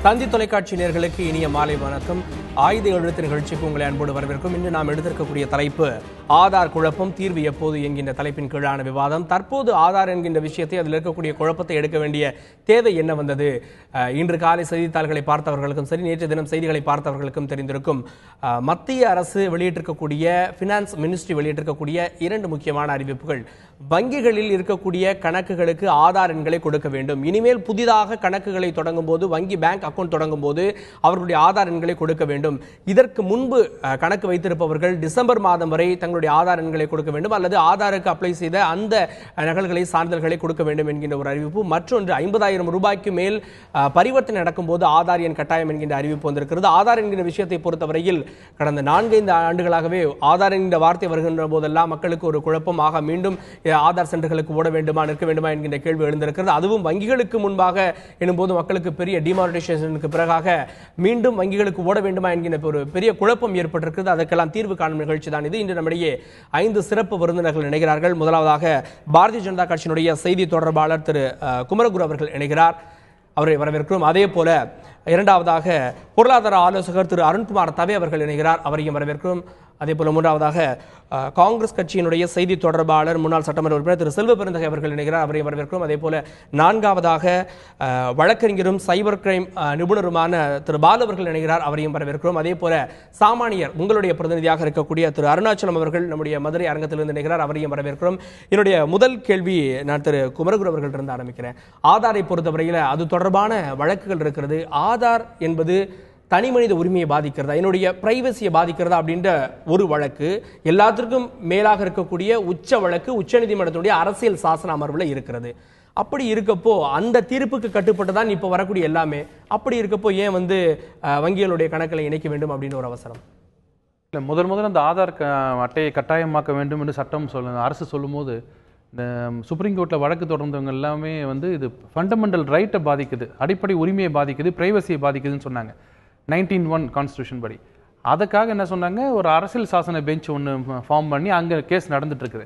தந்தி தொலைக்காட்சி நேயர்களுக்கு இனிய மாலை வணக்கம். ஆயுத எழுத்து நிகழ்ச்சிக்கு உங்களை அன்போடு வரவேற்கும். இன்று நாம் எடுத்திருக்கக்கூடிய தலைப்பு ஆதார் குழப்பம் தீர்வு எப்போது என்கின்ற தலைப்பின் கீழான விவாதம். தற்போது ஆதார் என்கின்ற விஷயத்தை அதில் இருக்கக்கூடிய குழப்பத்தை எடுக்க வேண்டிய தேவை என்ன வந்தது? இன்று காலை செய்தித்தாள்களை பார்த்தவர்களுக்கும் சரி, நேற்று தினம் செய்திகளை பார்த்தவர்களுக்கும் தெரிந்திருக்கும். மத்திய அரசு வெளியிட்டிருக்கக்கூடிய பினான்ஸ் மினிஸ்ட்ரி வெளியிட்டிருக்கக்கூடிய 2 முக்கியமான அறிவிப்புகள். வங்கிகளில் இருக்கக்கூடிய கணக்குகளுக்கு ஆதார் எண்களை கொடுக்க வேண்டும். இனிமேல் புதிதாக கணக்குகளை தொடங்கும் போது, வங்கி பேங்க் அக்கௌண்ட் தொடங்கும் போது அவர்களுடைய ஆதார் எண்களை கொடுக்க வேண்டும். இதற்கு முன்பு கணக்கு வைத்திருப்பவர்கள் டிசம்பர் மாதம் வரை தங்களுடைய ஆதார் எண்களை கொடுக்க வேண்டும், அல்லது ஆதாருக்கு அப்ளை செய்த அந்த நகல்களை, சான்றிதழ்களை கொடுக்க வேண்டும் என்கின்ற ஒரு அறிவிப்பு. மற்றொன்று, 50,000 ரூபாய்க்கு மேல் பரிவர்த்தனை நடக்கும் போது ஆதார் எண் கட்டாயம் என்கின்ற அறிவிப்பு வந்திருக்கிறது. ஆதார் என்கிற விஷயத்தை பொறுத்தவரையில் கடந்த 4-5 ஆண்டுகளாகவே ஆதார் என்கிற வார்த்தை வருகின்ற போதெல்லாம் மக்களுக்கு ஒரு குழப்பமாக மீண்டும் ஆதார் சென்டர்களுக்கு ஓட வேண்டுமா, நிற்க வேண்டுமா என்கின்ற கேள்வி எழுந்திருக்கிறது. அதுவும் வங்கிகளுக்கு முன்பாக எனும்போது மக்களுக்கு பெரிய டிமானிட்டைசேஷனுக்கு பிறகாக மீண்டும் வங்கிகளுக்கு ஓட வேண்டுமா என்கின்ற ஒரு பெரிய குழப்பம் ஏற்பட்டிருக்கிறது. அதற்கெல்லாம் தீர்வு காணும் நிகழ்ச்சி தான் இது. இன்று நம்மிடையே 5 சிறப்பு விருந்தினர்கள் இணைகிறார்கள். முதலாவதாக பாரதிய ஜனதா கட்சியினுடைய செய்தி தொடர்பாளர் திரு குமரகுரு அவர்கள் இணைகிறார். அவரை வரவேற்கிறோம். அதே போல இரண்டாவதாக பொருளாதார ஆலோசகர் திரு அருண்குமார் தவே அவர்கள் இணைகிறார். அவரையும் வரவேற்கிறோம். அதே போல மூன்றாவதாக காங்கிரஸ் கட்சியினுடைய செய்தி தொடர்பாளர் முன்னாள் சட்டமன்ற உறுப்பினர் திரு செல்வ பெருந்தகை அவர்கள் இணைகிறார். அவரையும் வரவேற்கிறோம். அதே போல நான்காவதாக வழக்கறிஞரும் சைபர் கிரைம் நிபுணருமான திரு பாலு அவர்கள் இணைகிறார். அவரையும் வரவேற்கிறோம். அதே போல சாமானியர் உங்களுடைய பிரதிநிதியாக இருக்கக்கூடிய திரு அருணாச்சலம் அவர்கள் நம்முடைய மதுரை அரங்கத்திலிருந்து இணைகிறார். அவரையும் வரவேற்கிறோம். என்னுடைய முதல் கேள்வி நான் திரு குமரகுரு அவர்கள் இருந்து ஆரம்பிக்கிறேன். ஆதாரை பொறுத்தவரையில் அது தொடர்பான வழக்குகள் இருக்கிறது. ஆதார் என்பது தனி மனித உரிமையை பாதிக்கிறதா, என்னுடைய பிரைவசியை பாதிக்கிறதா அப்படின்ற ஒரு வழக்கு, எல்லாத்திற்கும் மேலாக இருக்கக்கூடிய உச்ச வழக்கு உச்சநீதிமன்றத்துடைய அரசியல் சாசன அமர்வுல இருக்கிறது. அப்படி இருக்கப்போ அந்த தீர்ப்புக்கு கட்டுப்பட்டு தான் இப்போ வரக்கூடிய எல்லாமே. அப்படி இருக்கப்போ ஏன் வங்கிகளுடைய கணக்கில் இணைக்க வேண்டும் அப்படின்னு ஒரு அவசரம்? இல்லை, முதல் அந்த ஆதார் அட்டையை கட்டாயமாக்க வேண்டும் என்று சட்டம் அரசு சொல்லும் போது இந்த சுப்ரீம் கோர்ட்டில் வழக்கு தொடர்ந்தவங்க எல்லாமே இது ஃபண்டமெண்டல் ரைட்டை பாதிக்குது, அடிப்படை உரிமையை பாதிக்குது, பிரைவசியை பாதிக்குதுன்னு சொன்னாங்க 1901 கான்ஸ்டியூஷன் படி. அதுக்காக என்ன சொன்னாங்க, ஒரு அரசியல் சாசன பெஞ்ச் ஒன்று ஃபார்ம் பண்ணி அங்கே கேஸ் நடந்துட்டு இருக்குது.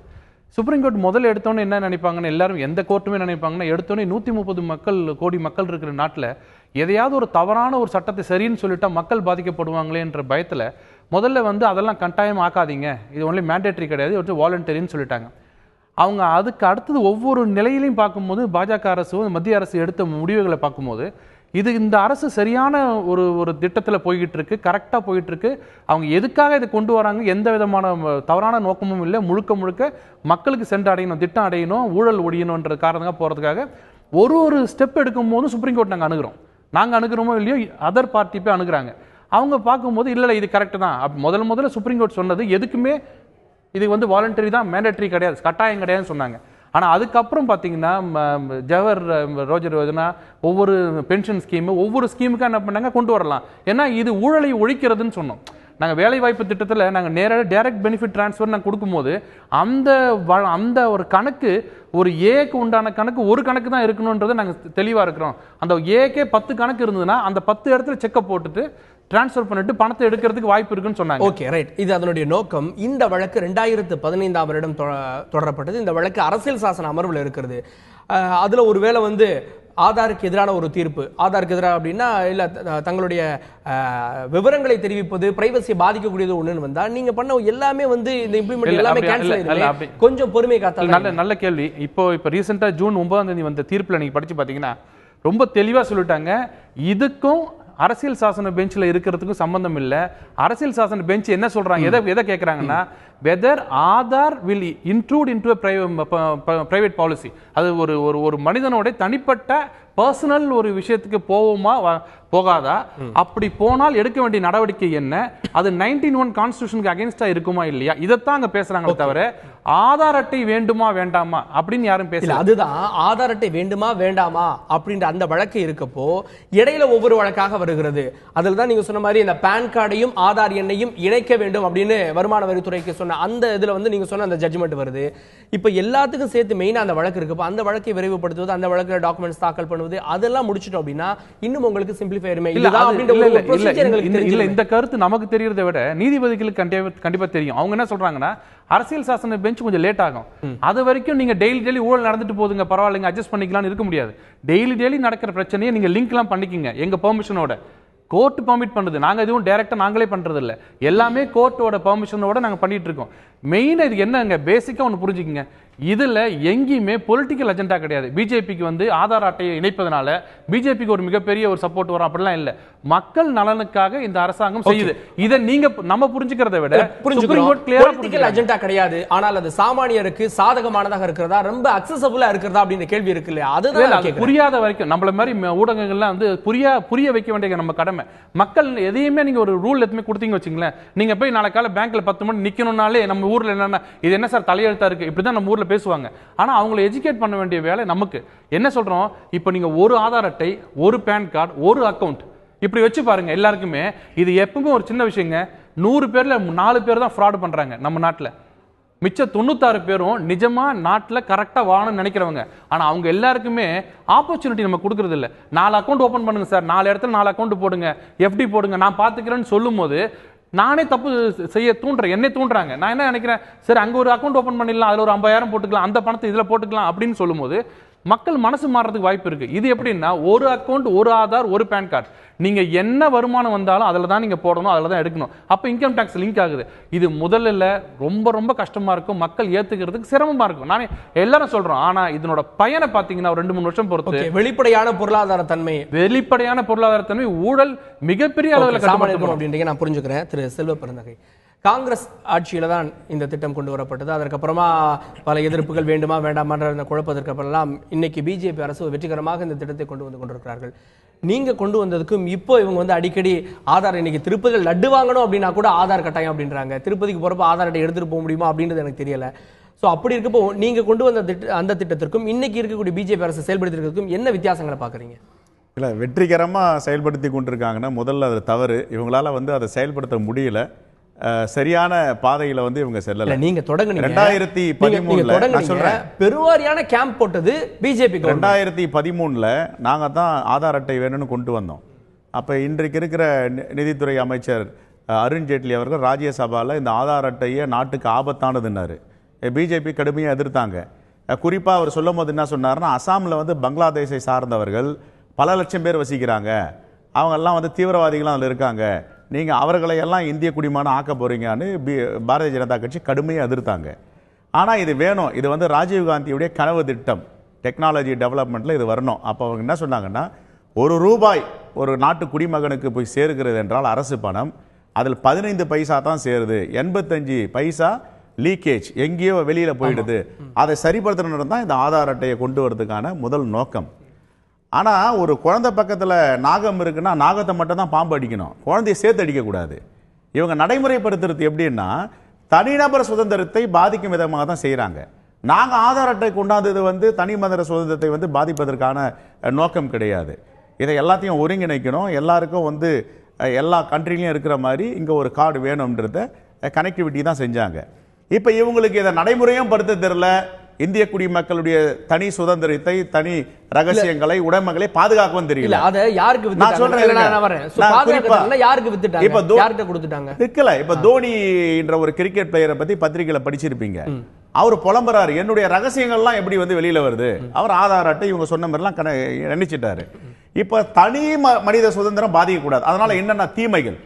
சுப்ரீம் கோர்ட் முதல்ல எடுத்தோன்னே என்ன நினைப்பாங்கன்னா, எல்லாரும் எந்த கோர்ட்டுமே நினைப்பாங்கன்னா, எடுத்தோன்னே 130 கோடி மக்கள் இருக்கிற நாட்டில் எதையாவது ஒரு தவறான ஒரு சட்டத்தை சரின்னு சொல்லிட்டா மக்கள் பாதிக்கப்படுவாங்களேன்ற பயத்தில் முதல்ல அதெல்லாம் கட்டாயம் ஆக்காதீங்க, இது ஒன்லி மேண்டேட்டரி கிடையாது, இது வாலண்டரின்னு சொல்லிட்டாங்க. அவங்க அதுக்கு அடுத்தது ஒவ்வொரு நிலையிலையும் பார்க்கும்போது பாஜக அரசு மத்திய அரசு எடுத்த முடிவுகளை பார்க்கும்போது இந்த அரசு சரியான ஒரு திட்டத்தில் போய்கிட்டு இருக்கு, கரெக்டாக போயிட்டு இருக்கு. அவங்க எதுக்காக இதை கொண்டு வராங்க, எந்த விதமான தவறான நோக்கமும் இல்லை, முழுக்க மக்களுக்கு சென்று அடையணும், திட்டம் அடையணும், ஊழல் ஒழியணுன்ற காரணமாக போகிறதுக்காக ஒரு ஸ்டெப் எடுக்கும் போதும் சுப்ரீம் கோர்ட் நாங்கள் அணுகிறோமோ இல்லையோ அதர் பார்ட்டி போய் அணுகிறாங்க. அவங்க பார்க்கும்போது இல்லை இது கரெக்டு தான். முதல்ல சுப்ரீம் கோர்ட் சொன்னது எதுக்குமே இது வாலண்டரி தான், மேண்டேட்டரி கிடையாது, கட்டாயம் கிடையாதுன்னு சொன்னாங்க. ஆனால் அதுக்கப்புறம் பார்த்தீங்கன்னா ஜவஹர் ரோஜர் யோஜனா, ஒவ்வொரு பென்ஷன் ஸ்கீமு, ஒவ்வொரு ஸ்கீமுக்காக என்ன பண்ணாங்க, கொண்டு வரலாம். ஏன்னா இது ஊழலை ஒழிக்கிறதுன்னு சொன்னோம். நாங்கள் வேலைவாய்ப்பு திட்டத்தில் நாங்கள் நேரடி டைரக்ட் பெனிஃபிட் டிரான்ஸ்ஃபர் நாங்கள் கொடுக்கும்போது அந்த ஒரு கணக்கு, ஒரு ஏக்கு உண்டான கணக்கு ஒரு கணக்கு தான் இருக்கணுன்றதை நாங்கள் தெளிவாக இருக்கிறோம். அந்த ஏக்கே 10 கணக்கு இருந்ததுன்னா அந்த 10 இடத்துல செக்கை போட்டுட்டு டிரான்ஸ்ஃபர் பண்ணிட்டு பணத்தை எடுக்கிறதுக்கு வாய்ப்பு இருக்குன்னு சொன்னாங்க. Okay, right. இது அதனுடைய நோக்கம். இந்த வழக்கு 2015ஆம் வருடம் தொடரப்பட்டது. இந்த வழக்கு அரசியல் சாசன அமர்வில் இருக்கிறது. அதுல ஒருவேளை ஆதாருக்கு எதிரான ஒரு தீர்ப்பு, ஆதாருக்கு எதிராக அப்படின்னா இல்ல தங்களுடைய விவரங்களை தெரிவிப்பது பிரைவசியை பாதிக்கக்கூடியது ஒண்ணுன்னு வந்தா நீங்க பண்ண எல்லாமே இந்த இம்ப்ளிமெண்ட் எல்லாமே கேன்சல் ஆயிடுது. கொஞ்சம் பொறுமை காத்தல். நல்ல கேள்வி. இப்போ ரீசெண்டா ஜூன் 9ஆம் தேதி வந்த தீர்ப்புல நீங்க படிச்சு பாத்தீங்கன்னா ரொம்ப தெளிவா சொல்லிட்டாங்க, இதுக்கும் அரசியல் சாசன பெஞ்சில் இருக்கிறதுக்கும் சம்பந்தம் இல்லை. அரசியல் சாசன பெஞ்ச் என்ன சொல்றாங்க, எதை கேட்கறாங்கன்னா, whether Aadhaar will intrude into a private policy, அது ஒரு மனிதனோட தனிப்பட்ட பர்சனல் ஒரு விஷயத்துக்கு போவோமா போகாதா, அப்படி போனால் எடுக்க வேண்டிய நடவடிக்கை என்ன, அது 1901 கான்ஸ்டிடியூஷனுக்கு அகைன்ஸ்டா இருக்குமா இல்லையா, இதைத்தான் அங்க பேசுறாங்க தவிர ஆதார் அட்டை வேண்டுமா வேண்டாமா அப்படின்னு யாரும் பேசல. அதுதான் ஆதார் அட்டை வேண்டுமா வேண்டாமா அப்படின்ற அந்த வழக்கு இருக்கப்போ இடையில ஒவ்வொரு வழக்காக வருகிறது. அதில் தான் நீங்க சொன்ன மாதிரி இந்த பான் கார்டையும் ஆதார் எண்ணையும் இணைக்க வேண்டும் அப்படின்னு வருமான வரித்துறைக்கு சொன்ன சொன்ன அந்த இதுல வந்து நீங்க சொன்ன அந்த ஜட்ஜ்மெண்ட் வருது. இப்ப எல்லாத்துக்கும் சேர்த்து மெயினா அந்த வழக்கு இருக்கு. அந்த வழக்கை விரைவுபடுத்துவது, அந்த வழக்குல டாக்குமெண்ட்ஸ் தாக்கல் பண்ணுவது, அதெல்லாம் முடிச்சிட்டோம் அப்படின்னா இன்னும் உங்களுக்கு சிம்பிளிஃபை ஆயிருமே. இல்ல இந்த கருத்து நமக்கு தெரியறதை விட நீதிபதிகளுக்கு கண்டிப்பா தெரியும். அவங்க என்ன சொல்றாங்கன்னா அரசியல் சாசன பெஞ்ச் கொஞ்சம் லேட் ஆகும். அது வரைக்கும் நீங்க டெய்லி ஊழல் நடந்துட்டு போதுங்க, பரவாயில்லைங்க, அட்ஜஸ்ட் பண்ணிக்கலாம்னு இருக்க முடியாது. டெய்லி நடக்கிற பிரச்சனையை நீங்க லிங்க் எல்லாம் பண்ணிக்கங்க எங்க பெர்மிஷனோட. கோர்ட் பெர்மிட் பண்ணுது, நாங்க எதுவும் டைரக்டா நாங்களே பண்றது இல்ல, எல்லாமே கோர்ட்டோட பெர்மிஷனோட நாங்க பண்ணிட்டு இருக்கோம். மெயினா இது என்னங்க, பேசிக்கா ஒன்னு புரிஞ்சுக்கங்க, இதுல எங்கேயுமே பொலிட்டிக்கல் அஜெண்டா கிடையாது. பிஜேபிக்கு வந்து ஆதார் அட்டையை இணைப்பதனால பிஜேபிக்கு ஒரு மிகப்பெரிய ஒரு சப்போர்ட் வரும் அப்படிலாம் இல்ல. மக்கள் நலனுக்காக இந்த அரசாங்கம் செய்யுது. இதை நீங்க நம்ம புரிஞ்சுக்கிறத விட பொலிட்டிக்கல் அஜெண்டா கிடையாது. ஆனால் அது சாமானியருக்கு சாதகமானதாக இருக்கிறதா, ரொம்ப அக்சஸபிளா இருக்கிறதா அப்படின்னு கேள்வி இருக்கு இல்லையா? அதுதான் புரியாத வரைக்கும் நம்மள மாதிரி ஊடகங்கள்லாம் வந்து புரிய வைக்க வேண்டிய நம்ம கடமை. மக்கள் எதையுமே நீங்க ஒரு ரூல் எதுவுமே கொடுத்தீங்க வச்சுங்களேன், நீங்க போய் நாளை காலை பேங்க்ல 10 மணி நிக்கணும்னாலே நம்ம ஊர்ல என்னன்னா இது என்ன சார் தலையெழுத்தா இருக்கு, இப்படிதான் நம்ம ஊர்ல பேசுவாங்க. ஆனா அவங்களை எஜுகேட் பண்ண வேண்டிய வேலை நமக்கு. என்ன சொல்றோம், இப்போ நீங்க ஒரு ஆதார் அட்டை, ஒரு பேன் கார்டு, ஒரு அக்கவுண்ட் இப்படி வச்சு பாருங்க எல்லாருக்குமே. இது எப்பவுமே ஒரு சின்ன விஷயங்க. 100 பேர்ல 4 பேர் தான் ஃப்ராட் பண்றாங்க நம்ம நாட்டுல. மிச்ச 96 பேரும் நிஜமா நாட்டுல கரெக்டா வாழணும்னு நினைக்கிறவங்க. ஆனா அவங்க எல்லாருக்குமே ஆப்பர்ச்சுனிட்டி நம்ம கொடுக்கறது இல்ல. 4 அக்கௌண்ட் ஓபன் பண்ணுங்க சார், 4 இடத்துல 4 அக்கௌண்ட் போடுங்க, எஃப்டி போடுங்க, நான் பாத்துக்கிறேன்னு சொல்லும் போது நானே தப்பு செய்ய தூண்டுறேன், என்னை தூண்டுறாங்க. நான் என்ன நினைக்கிறேன், சரி அங்க ஒரு அக்கௌண்ட் ஓபன் பண்ணிடலாம், அதுல ஒரு 50,000 போட்டுக்கலாம், அந்த பணத்தை இதுல போட்டுக்கலாம் அப்படின்னு சொல்லும் போது மக்கள் மனசு மாறதுக்கு வாய்ப்பு இருக்கு. இது எப்படின்னா ஒரு அக்கௌண்ட், ஒரு ஆதார், ஒரு பேன் கார்டு, நீங்க என்ன வருமானம் வந்தாலும் அதுல தான் நீங்க போடணும், அதுல தான் எடுக்கணும். அப்ப இன்கம் டாக்ஸ் லிங்க் ஆகுது. இது முதல்ல ரொம்ப கஷ்டமா இருக்கும், மக்கள் ஏத்துக்கிறதுக்கு சிரமமா இருக்கும். நானே எல்லாரும் சொல்றோம். ஆனா இதனோட பயனை பாத்தீங்கன்னா 2-3 வருஷம் பொறுத்து வெளிப்படையான பொருளாதார தன்மை, ஊழல் மிகப்பெரிய அளவில் கட்டமைக்கும் அப்படின்றத நான் புரிஞ்சுக்கிறேன். திரு செல்வ பெருந்தகை, காங்கிரஸ் ஆட்சியில தான் இந்த திட்டம் கொண்டு வரப்பட்டது. அதற்கப்புறமா பல எதிர்ப்புகள் வேண்டுமா வேண்டாமான்ற குழப்பதற்கு அப்புறம் இன்னைக்கு பிஜேபி அரசு வெற்றிகரமாக இந்த திட்டத்தை கொண்டு வந்து கொண்டிருக்கிறார்கள். நீங்க கொண்டு வந்ததுக்கும் இப்போ இவங்க வந்து அடிக்கடி ஆதார், இன்னைக்கு திருப்பதியில் லட்டு வாங்கணும் அப்படின்னா கூட ஆதார் கட்டாயம் அப்படின்றாங்க. திருப்பதிக்கு போறப்ப ஆதார் அட்டை எடுத்துட்டு போக முடியுமா அப்படின்றது எனக்கு தெரியல. ஸோ அப்படி இருக்கப்போ நீங்க கொண்டு வந்த அந்த திட்டத்திற்கும் இன்னைக்கு இருக்கக்கூடிய பிஜேபி அரசு செயல்படுத்திருக்கிறதுக்கும் என்ன வித்தியாசங்களை பாக்குறீங்க? இல்லை, வெற்றிகரமாக செயல்படுத்தி கொண்டிருக்காங்கன்னா முதல்ல அது தவறு. இவங்களால வந்து அதை செயல்படுத்த முடியல. சரியான பாதையில வந்து இவங்க செல்லல. நீங்க தொடங்குனீங்க 2013 பெருவாரியான கேம்ப் போட்டது பிஜேபி. 2013 நாங்க தான் ஆதார் அட்டை வேணும்னு கொண்டு வந்தோம். அப்ப இன்றைக்கு இருக்கிற நிதித்துறை அமைச்சர் அருண்ஜேட்லி அவர்கள் ராஜ்யசபால இந்த ஆதார் அட்டையை நாட்டுக்கு ஆபத்தானதுன்னாரு. பிஜேபி கடுமையாக எதிர்த்தாங்க. குறிப்பா அவர் சொல்லும் போது என்ன சொன்னார்னா, அசாம்ல வந்து பங்களாதேஷை சார்ந்தவர்கள் பல லட்சம் பேர் வசிக்கிறாங்க, அவங்க எல்லாம் வந்து தீவிரவாதிகளும் அதில் இருக்காங்க, நீங்க அவர்களை எல்லாம் இந்திய குடிமகன் ஆக்க போறீங்கன்னு பாரதிய ஜனதா கட்சி கடுமையாக எதிர்த்தாங்க. ஆனா இது வேணும், இது வந்து ராஜீவ்காந்தியுடைய கனவு திட்டம், டெக்னாலஜி டெவலப்மெண்ட்ல இது வரணும். அப்போ அவங்க என்ன சொன்னாங்கன்னா, ₹1 ஒரு நாட்டு குடிமகனுக்கு போய் சேர்கிறது என்றால் அரசு பணம், அதில் 15 பைசா தான் சேருது, 85 பைசா லீக்கேஜ் எங்கேயோ வெளியில போயிடுது. அதை சரிப்படுத்தணும் தான் இந்த ஆதார் அட்டையை கொண்டு வரதுக்கான முதல் நோக்கம். ஆனா ஒரு குழந்தை பக்கத்துல நாகம் இருக்குன்னா நாகத்தை மட்டும் தான் பாம்பு அடிக்கணும், குழந்தைய சேர்த்து அடிக்க கூடாது. இவங்க நடைமுறைப்படுத்துறது எப்படின்னா தனிநபர் சுதந்திரத்தை பாதிக்கும் விதமாக தான் செய்யறாங்க. நாங்க ஆதார் அட்டை கொண்டாந்தது வந்து தனி மனித சுதந்திரத்தை வந்து பாதிப்பதற்கான நோக்கம் கிடையாது. இதை எல்லாத்தையும் ஒருங்கிணைக்கணும், எல்லாருக்கும் வந்து எல்லா கண்ட்ரிலையும் இருக்கிற மாதிரி இங்க ஒரு கார்டு வேணும்ன்றத கனெக்டிவிட்டி தான் செஞ்சாங்க. இப்ப இவங்களுக்கு இதை நடைமுறையும் படுத்த தெரியல. இந்திய குடிமக்களுடைய தனி சுதந்திரத்தை, தனி ரகசியங்களை, உடைமைகளை பாதுகாக்கவும் தெரியல. நான் சொல்றேன், இப்ப தோனி என்ற ஒரு கிரிக்கெட் பிளேயரை பத்தி பத்திரிகையில படிச்சிருப்பீங்க. அவர் புலம்புறாரு, என்னுடைய ரகசியங்கள்லாம் எப்படி வந்து வெளியில வருது, அவர் ஆதார் அட்டை இவங்க சொன்ன மாதிரிலாம் நினைச்சிட்டாரு. இப்ப தனி மனித சுதந்திரம் பாதிக்க கூடாது. அதனால என்னென்ன தீமைகள்,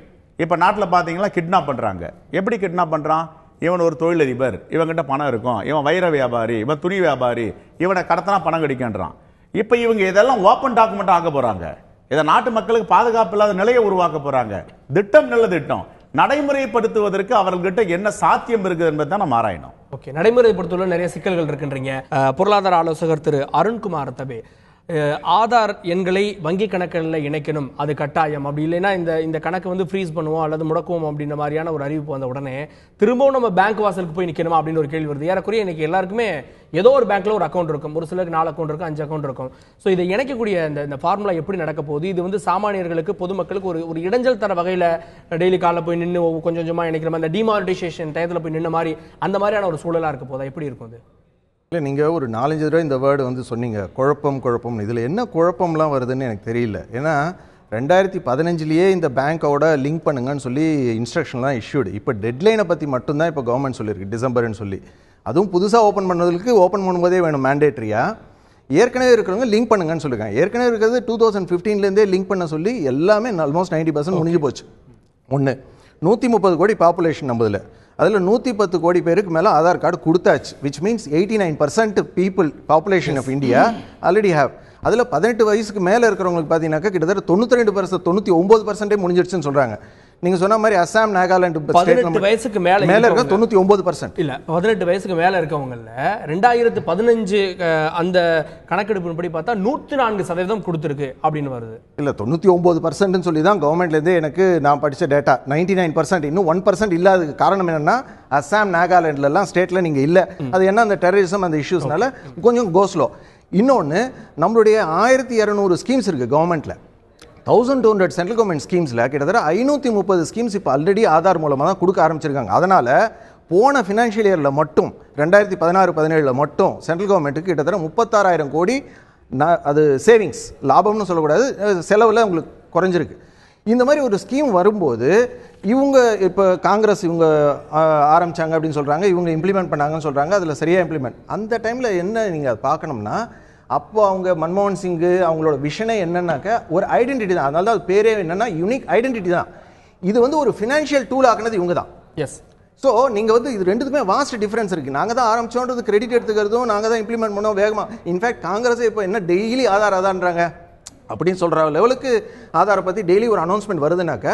இப்ப நாட்டில் பாத்தீங்கன்னா கிட்னாப் பண்றாங்க. எப்படி கிட்னாப் பண்றான், இவன் ஒரு தொழிலதிபர், இவங்கிட்ட பணம் இருக்கும், இவன் வைர வியாபாரி, இவன் துணி வியாபாரி, இவனை கடத்தினா பணம் கிடைக்கின்றான். இப்ப இவங்க இதெல்லாம் ஓப்பன் டாக்குமெண்ட் ஆக்க போறாங்க. இதை நாட்டு மக்களுக்கு பாதுகாப்பு இல்லாத நிலையை உருவாக்க போறாங்க. திட்டம் நல்ல திட்டம், நடைமுறைப்படுத்துவதற்கு அவர்கிட்ட என்ன சாத்தியம் இருக்குது என்பதை தான் நம்ம ஆராயணும். ஓகே, நடைமுறைப்படுத்துவதில் நிறைய சிக்கல்கள் இருக்குன்றீங்க. பொருளாதார ஆலோசகர் திரு அருண்குமார் தபே, ஆதார் எண்களை வங்கி கணக்குகளில் இணைக்கணும், அது கட்டாயம், அப்படி இல்லைன்னா இந்த கணக்கு வந்து ஃப்ரீஸ் பண்ணுவோம் அல்லது முடக்குவோம் அப்படின்ற மாதிரியான ஒரு அறிவிப்பு வந்த உடனே திரும்பவும் நம்ம பேங்க் வாசலுக்கு போய் நிற்கணுமா அப்படின்னு ஒரு கேள்வி வருது. ஏறக்குறைய இன்னைக்கு எல்லாருக்குமே ஏதோ ஒரு பேங்க்ல ஒரு அக்கௌண்ட் இருக்கும், ஒரு சிலருக்கு 4 அக்கௌண்ட் இருக்கும், 5 அக்கௌண்ட் இருக்கும். ஸோ இதை இணைக்கக்கூடிய இந்த ஃபார்முலா எப்படி நடக்க போகுது? இது வந்து சாமானியர்களுக்கு பொதுமக்களுக்கு ஒரு இடைஞ்சல் தர வகையில் டெய்லி காலைல போய் நின்று கொஞ்சம் கொஞ்சமாக இணைக்கிற மாதிரி, அந்த டிமானிட்டைசேஷன் டயத்தில் போய் நின்ன மாதிரி அந்த மாதிரியான ஒரு சூழலாக இருக்க போதா? எப்படி இருக்கும் அது? இல்லை, நீங்கள் ஒரு 4-5 தடவை இந்த வேர்டு வந்து சொன்னீங்க, குழப்பம். இதில் என்ன குழப்பம்லாம் வருதுன்னு எனக்கு தெரியல. ஏன்னா 2015 இந்த பேங்க்கோட லிங்க் பண்ணுங்கன்னு சொல்லி இன்ஸ்ட்ரக்ஷன்லாம் இஷ்யூடு. இப்போ டெட்லைனை பற்றி மட்டும்தான் இப்போ கவர்மெண்ட் சொல்லியிருக்கு, டிசம்பர்னு சொல்லி. அதுவும் புதுசாக ஓப்பன் பண்ணுறதுக்கு ஓப்பன் பண்ணும்போதே வேணும் மேண்டேட்ரியாக. ஏற்கனவே இருக்கிறவங்க லிங்க் பண்ணுங்கன்னு சொல்லியிருக்காங்க. ஏற்கனவே இருக்கிறது 2015 லிங்க் பண்ண சொல்லி எல்லாமே ஆல்மோஸ்ட் 90% முடிஞ்சு போச்சு. 130 கோடி பாப்புலேஷன் நம்மதில், அதில் 110 கோடி பேருக்கு மேலே ஆதார் கார்டு கொடுத்தாச்சு. Which means 89% people population of India already have. அதில் 18 வயசுக்கு மேலே இருக்கிறவங்களுக்கு பார்த்தீங்கன்னாக்கா கிட்டத்தட்ட 92%, 99% முடிஞ்சிடுச்சுன்னு சொல்கிறாங்க. நீங்க சொன்ன மாதிரி அசாம், நாகாலாந்து 18 வயசுக்கு மேல இருக்க 99% இல்ல, 18 வயசுக்கு மேல இருக்கவங்கல்ல 2015 அந்த கணக்கெடுப்பின்படி பார்த்தா 104% கொடுத்திருக்கு அப்படின்னு வருது. இல்ல 99% சொல்லி தான் கவர்மெண்ட்ல இருந்து எனக்கு நான் படிச்ச டேட்டா. 99%, இன்னும் 1% இல்லாததுக்கு காரணம் என்னன்னா அசாம், நாகாலாந்துல எல்லாம் ஸ்டேட்ல நீங்க இல்ல. அது என்ன அந்த டெரரிசம் அந்த இஷ்யூஸ்னால கொஞ்சம் கோஸ்லோ. இன்னொன்னு, நம்மளுடைய 1200 ஸ்கீம்ஸ் இருக்கு கவர்மெண்ட்ல. 1200 சென்ட்ரல் கவர்மெண்ட் ஸ்கீம்ஸில் கிட்டத்தட்ட 530 ஸ்கீம்ஸ் இப்போ ஆல்ரெடி ஆதார் மூலமாக தான் கொடுக்க ஆரம்பிச்சிருக்காங்க. அதனால் போன ஃபினான்ஷியல் இயரில் மட்டும் 2016-17 மட்டும் சென்ட்ரல் கவர்மெண்ட்டுக்கு கிட்டத்தட்ட 36,000 கோடி அது சேவிங்ஸ், லாபம்னு சொல்லக்கூடாது, செலவில் உங்களுக்கு குறைஞ்சிருக்கு. இந்த மாதிரி ஒரு ஸ்கீம் வரும்போது இவங்க இப்போ காங்கிரஸ் இவங்க ஆரம்பித்தாங்க அப்படின்னு சொல்கிறாங்க, இவங்க இம்ப்ளிமெண்ட் பண்ணாங்கன்னு சொல்கிறாங்க. அதில் சரியாக இம்ப்ளிமெண்ட் அந்த டைமில் என்ன நீங்கள் பார்க்கணும்னா, அப்போ அவங்க மன்மோகன் சிங்கு அவங்களோட விஷனே என்னன்னாக்க ஒரு ஐடென்டிட்டி தான். அதனால தான் அது பேரே என்னன்னா யூனிக் ஐடென்டிட்டி தான். இது வந்து ஒரு ஃபினான்ஷியல் டூல் ஆக்குனது இவங்க தான். எஸ். ஸோ நீங்கள் வந்து இது ரெண்டுக்குமே வாஸ்ட் டிஃபரன்ஸ் இருக்குது. நாங்கள் தான் ஆரம்பிச்சோன்றது கிரெடிட் எடுத்துக்கிறதும் நாங்கள் தான் இம்ப்ளிமெண்ட் பண்ணோம் வேகமாக. இன்ஃபேக்ட் காங்கிரஸே இப்போ என்ன டெய்லி ஆதார்ன்றாங்க அப்படின்னு சொல்கிற லெவலுக்கு ஆதாரை பற்றி டெய்லி ஒரு அனௌன்ஸ்மெண்ட் வருதுனாக்க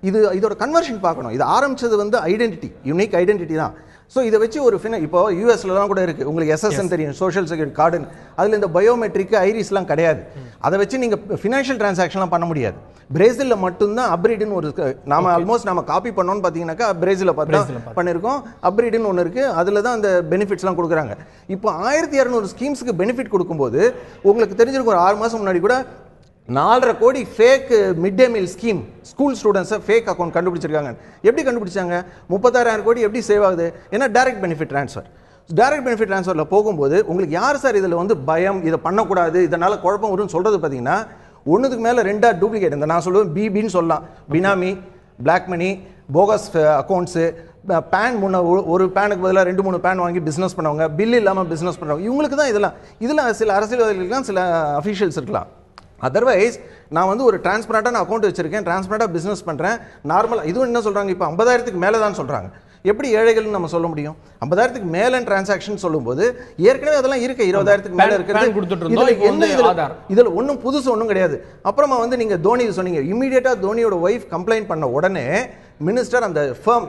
இதோட கன்வர்ஷன் பார்க்கணும். இது ஆரம்பிச்சது வந்து ஐடென்டிட்டி, யூனிக் ஐடென்டிட்டி தான். ஸோ இதை வச்சு ஒரு இப்போ யூஎஸ்லாம் கூட இருக்குது உங்களுக்கு எஸ்எஸ்என் தெரியும், சோஷியல் செக்யூரிட்டி கார்டுன்னு. அதில் இந்த பயோமெட்ரிக் ஐரிஸ்லாம் கிடையாது. அதை வச்சு நீங்கள் ஃபினான்ஷியல் டிரான்சாக்ஷன்லாம் பண்ண முடியாது. பிரேசிலில் மட்டும்தான் அப்ரீடுன்னு ஒரு நாம ஆல்மோஸ்ட் நம்ம காப்பி பண்ணோன்னு பார்த்தீங்கன்னாக்கா பிரேசிலில் பார்த்தா பண்ணியிருக்கோம். அப்ரீடுன்னு ஒன்று இருக்குது, அதில் தான் அந்த பெனிஃபிட்ஸ்லாம் கொடுக்குறாங்க. இப்போ 1200 ஸ்கீம்ஸுக்கு பெனிஃபிட் கொடுக்கும்போது உங்களுக்கு தெரிஞ்சிருக்கும், ஒரு 6 மாதம் முன்னாடி கூட 4.5 கோடி fake mid day meal scheme school ஸ்டூடெண்ட்ஸை ஃபேக் அக்கௌண்ட் கண்டுபிடிச்சிருக்காங்க. எப்படி கண்டுபிடிச்சாங்க? 36,000 கோடி எப்படி சேவ் ஆகுது? ஏன்னா direct benefit transfer. Direct benefit ட்ரான்ஸ்ஃபரில் போகும்போது உங்களுக்கு யார் சார் இதில் வந்து பயம், இதை பண்ணக்கூடாது, இதனால் குழப்பம் வரும்னு சொல்கிறது பார்த்தீங்கன்னா, ஒன்றுக்கு மேலே 2 டூப்ளிகேட். இந்த நான் சொல்லுவேன் பிபின்னு சொல்லலாம், benami, black money, bogus accounts, PAN ஒரு பேனுக்கு பதிலாக 2-3 பேன் வாங்கி பிஸ்னஸ் பண்ணவங்க, பில் இல்லாமல் பிஸ்னஸ் பண்ணுறவங்க, இவங்களுக்கு தான் இதெல்லாம் சில அரசியல்வாதிகளுக்கு சில அஃபீஷியல்ஸ் இருக்கலாம். அதர்வைஸ் நான் வந்து ஒரு டிரான்ஸ்பரண்டான அக்கௌண்ட் வச்சிருக்கேன், டிரான்ஸ்பரண்டாக பிஸ்னஸ் பண்ணுறேன், நார்மலாக. இதுவும் என்ன சொல்கிறாங்க, இப்போ 50,000க்கு மேலே தான் சொல்கிறாங்க. எப்படி ஏழைகள்னு நம்ம சொல்ல முடியும்? 50,000க்கு மேலே டிரான்சாக்ஷன் சொல்லும்போது ஏற்கனவே அதெல்லாம் இருக்கு, 20,000க்கு மேலே இருக்கிறது. இதில் ஒன்றும் புதுசு ஒன்றும் கிடையாது. அப்புறமா வந்து நீங்கள் தோனி சொன்னீங்க, இமீடியட்டாக தோனியோட ஒய்ஃப் கம்ப்ளைண்ட் பண்ண உடனே மினிஸ்டர் அந்த ஃபர்ம்,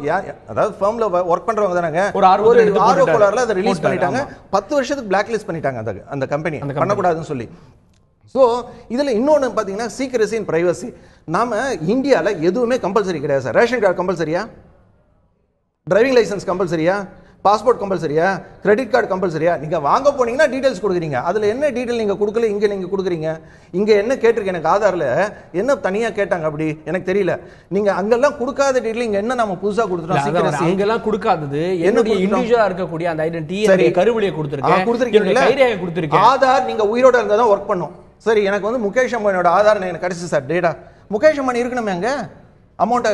அதாவது ஃபர்ம்ல ஒர்க் பண்றவங்க தானங்க, ஒரு ஆர்ஓ கோளாறுல அதை ரிலீஸ் பண்ணிட்டாங்க. 10 வருஷத்துக்கு பிளாக் லிஸ்ட் பண்ணிட்டாங்க அந்த கம்பெனி, பண்ணக்கூடாதுன்னு சொல்லி. ஸோ இதில் இன்னொன்று பார்த்தீங்கன்னா சீக்ரெசி அண்ட் பிரைவசி. நாம இந்தியாவில் எதுவுமே கம்பல்சரி கிடையாது சார். ரேஷன் கார்டு கம்பல்சரியா? டிரைவிங் லைசன்ஸ் கம்பல்சரியா? பாஸ்போர்ட் கம்பல்சரியா? கிரெடிட் கார்டு கம்பல்சரியா? நீங்கள் வாங்க போனீங்கன்னா டீடைல்ஸ் கொடுக்குறீங்க. அதில் என்ன டீடைல் நீங்கள் கொடுக்கல, இங்கே நீங்கள் கொடுக்குறீங்க. இங்கே என்ன கேட்டிருக்கு எனக்கு ஆதாரில் என்ன தனியாக கேட்டாங்க அப்படி எனக்கு தெரியல. நீங்கள் அங்கெல்லாம் கொடுக்காத டீடைல் இங்கே என்ன நம்ம புதுசாக கொடுத்துருக்கோம். அங்கெல்லாம் கொடுக்காதது என்னுடைய இண்டிவிஜுவலா இருக்கக்கூடிய அந்த ஐடென்டிட்டி கருவிலியை கொடுத்துருக்கேன். ஆதார் நீங்கள் உயிரோட இருந்தால் தான் ஒர்க் பண்ணும். சரி, எனக்கு வந்து முகேஷ் அம்பானியோட ஆதார் எனக்கு கிடைச்சி சார் டேட்டா. முகேஷ் அம்பானி இருக்கணுமே அங்கே அமௌண்ட்டை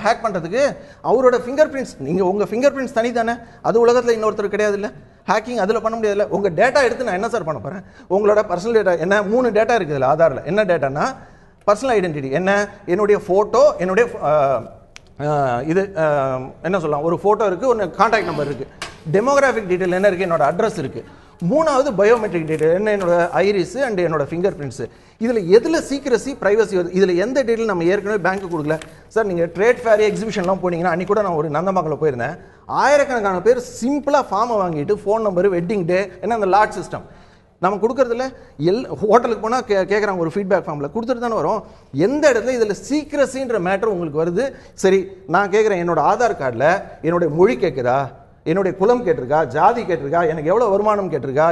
ஹேக் பண்ணுறதுக்கு. அவரோட ஃபிங்கர் பிரிண்ட்ஸ், நீங்கள் உங்கள் ஃபிங்கர் பிரிண்ட்ஸ் தனி தானே, அது உலகத்தில் இன்னொருத்தர் கிடையாது இல்லை. ஹேக்கிங் அதில் பண்ண முடியாதுல்ல. உங்கள் டேட்டா எடுத்து நான் என்ன சார் பண்ண போகிறேன்? உங்களோட பர்சனல் டேட்டா என்ன 3 டேட்டா இருக்குது இதில் ஆதாரில். என்ன டேட்டானா பர்சனல் ஐடென்டிட்டி என்ன, என்னுடைய ஃபோட்டோ, என்னுடைய இது என்ன சொல்லலாம், ஒரு ஃபோட்டோ இருக்குது, ஒரு கான்டாக்ட் நம்பர் இருக்குது. டெமோகிராஃபிக் டீட்டெயில் என்ன இருக்குது, என்னோட அட்ரஸ் இருக்குது. 3வது பயோமெட்ரிக் டீட்டெயில் என்ன, என்னோட ஐரிஸ் அண்ட் என்னோட ஃபிங்கர் பிரிண்ட்ஸ். இதில் எதில் சீக்கிரசி பிரைவசி வருது? இதில் எந்த டீட்டெயில் நம்ம ஏற்கனவே பேங்க்கு கொடுக்கல சார். நீங்கள் ட்ரேட் ஃபேர் எக்ஸிபிஷன்லாம் போனீங்கன்னா, அன்றைக்கி கூட நான் ஒரு நந்தம்பாக்கில் போயிருந்தேன். ஆயிரக்கணக்கான பேர் சிம்பிளாக ஃபார்மை வாங்கிட்டு ஃபோன் நம்பர், வெட்டிங் டே, என்ன அந்த லாட் சிஸ்டம், நம்ம கொடுக்கறதுல ஹோட்டலுக்கு போனால் கேட்குறாங்க ஒரு ஃபீட்பேக் ஃபார்மில் கொடுத்துட்டு தானே வரும். எந்த இடத்துல இதில் சீக்ரஸின்ற மேட்டர் உங்களுக்கு வருது? சரி, நான் கேட்குறேன், என்னோட ஆதார் கார்டில் என்னுடைய மொழி கேட்குதா, என்னுடைய குலம் கேட்டிருக்கா, ஜாதி கேட்டிருக்கா, எனக்கு எவ்வளோ வருமானம் கேட்டிருக்கா,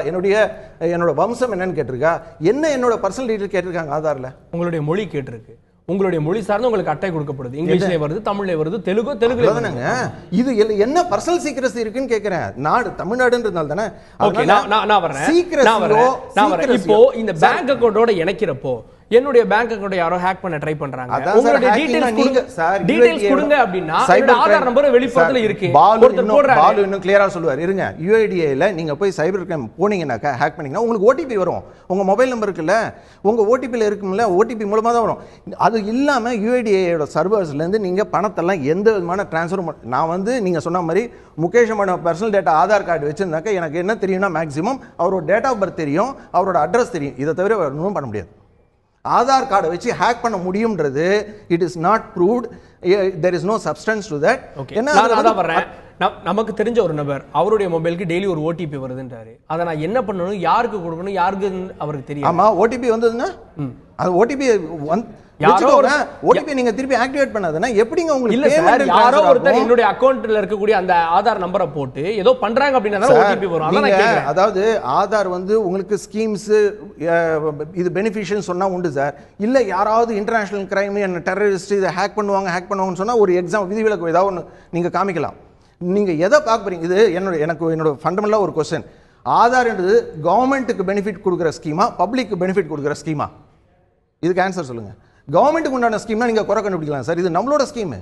என்னோட வம்சம் என்னன்னு கேட்டிருக்கா, என்னோட பர்சனல் டீட்டெயில் கேட்டிருக்காங்க ஆதாரில்? உங்களுடைய மொழி கேட்டிருக்கு. உங்களுடைய மொழி சார்ந்து உங்களுக்கு அட்டை கொடுக்கப்படுது. இங்கிலீஷ்ல வருது, தமிழ்ல வருது, தெலுங்குல தானேங்க. இது என்ன பர்சனல் சீக்ரசி இருக்குன்னு கேக்குறேன். நாடு தமிழ்நாடுன்றதால தானே. ஓகே, நான் வரேன். இப்போ இந்த பேங்க் அக்கவுண்டோட இணைக்கிறப்போ என்னுடைய பேங்க் அக்கவுண்ட் யாரோ ஹேக் பண்ண ட்ரை பண்றாங்க. உங்களுடைய டீடைல்ஸ் கொடுங்க அப்படினா ஆதார் நம்பர் வெளிப்படத்துல இருக்கு. பாலு இன்னும் கிளியரா சொல்லுவார். இருங்க, UIDAல நீங்க போய் சைபர் கிரைம் போனீங்கன்னாக்கா ஹேக் பண்ணீங்கன்னா உங்களுக்கு OTP வரும். உங்க மொபைல் நம்பர் இருக்குல்ல, உங்க OTPல இருக்கும்ல, OTP மூலமா தான் வரும். அது இல்லாம UIDAயோட சர்வர்ஸ்ல இருந்து நீங்க பணத்தெல்லாம் எந்த விதமான டிரான்ஸ்ஃபர் நான் நீங்க சொன்ன மாதிரி Mukesh Ambani personal data Aadhaar card வச்சிருந்தாக்க எனக்கு என்ன தெரியும்னா மேக்ஸிமம் அவரோட டேட் ஆஃப் பர்த் தெரியும், அவரோட அட்ரஸ் தெரியும். இதை தவிர ஒன்றும் பண்ண முடியாது. ஆதார் கார்டை வச்சு ஹேக் பண்ண முடியும்ன்றது it is not proved. There is no substance to that. நமக்கு தெரிஞ்ச ஒரு நபர் அவருடைய மொபைலுக்கு டெய்லி ஒரு OTP வருதுன்றாரு. அதை நான் என்ன பண்ணணும், யாருக்கு கொடுக்கணும், யாருக்கு அவருக்கு தெரியும். ஆமா, OTP வந்ததுன்னா அது OTP நீங்க திருப்பி ஆக்டிவேட் பண்ணாதனா எப்படிங்க உங்களுக்கு? இல்ல சார், யாரோ ஒருத்தர் என்னுடைய அக்கவுண்ட்ல இருக்கக்கூடிய அந்த ஆதார் நம்பரை போட்டு ஏதோ பண்றாங்க அப்படினா OTP வரும். அத நான் கேக்குறேன். அதாவது ஆதார் உங்களுக்கு ஸ்கீம்ஸ் இது பெனிஃபிஷியல் சொன்னா உண்டு சார். இல்ல யாராவது இன்டர்நேஷனல் கிரைம் என்ன டெரரிஸ்ட் இதை ஹேக் பண்ணுவாங்கன்னு சொன்னா ஒரு எக்ஸாம் விதிவிலக்கு ஏதாவது ஒன்று நீங்க காமிக்கலாம். நீங்க எதை பார்க்க போறீங்க? இது என்னோட ஃபண்டமெண்டலா ஒரு क्वेश्चन. ஆதார் என்றது கவர்மெண்ட்டுக்கு பெனிஃபிட் கொடுக்குற ஸ்கீமா, பப்ளிக்கு பெனிஃபிட் கொடுக்குற ஸ்கீமா? இதுக்கு ஆன்சர் சொல்லுங்க. கவர்மெண்ட்டுக்கு உண்டான ஸ்கீம்னா நீங்க குறை கண்டுபிடிக்கலாம் சார், இது நம்மளோட ஸ்கீம்.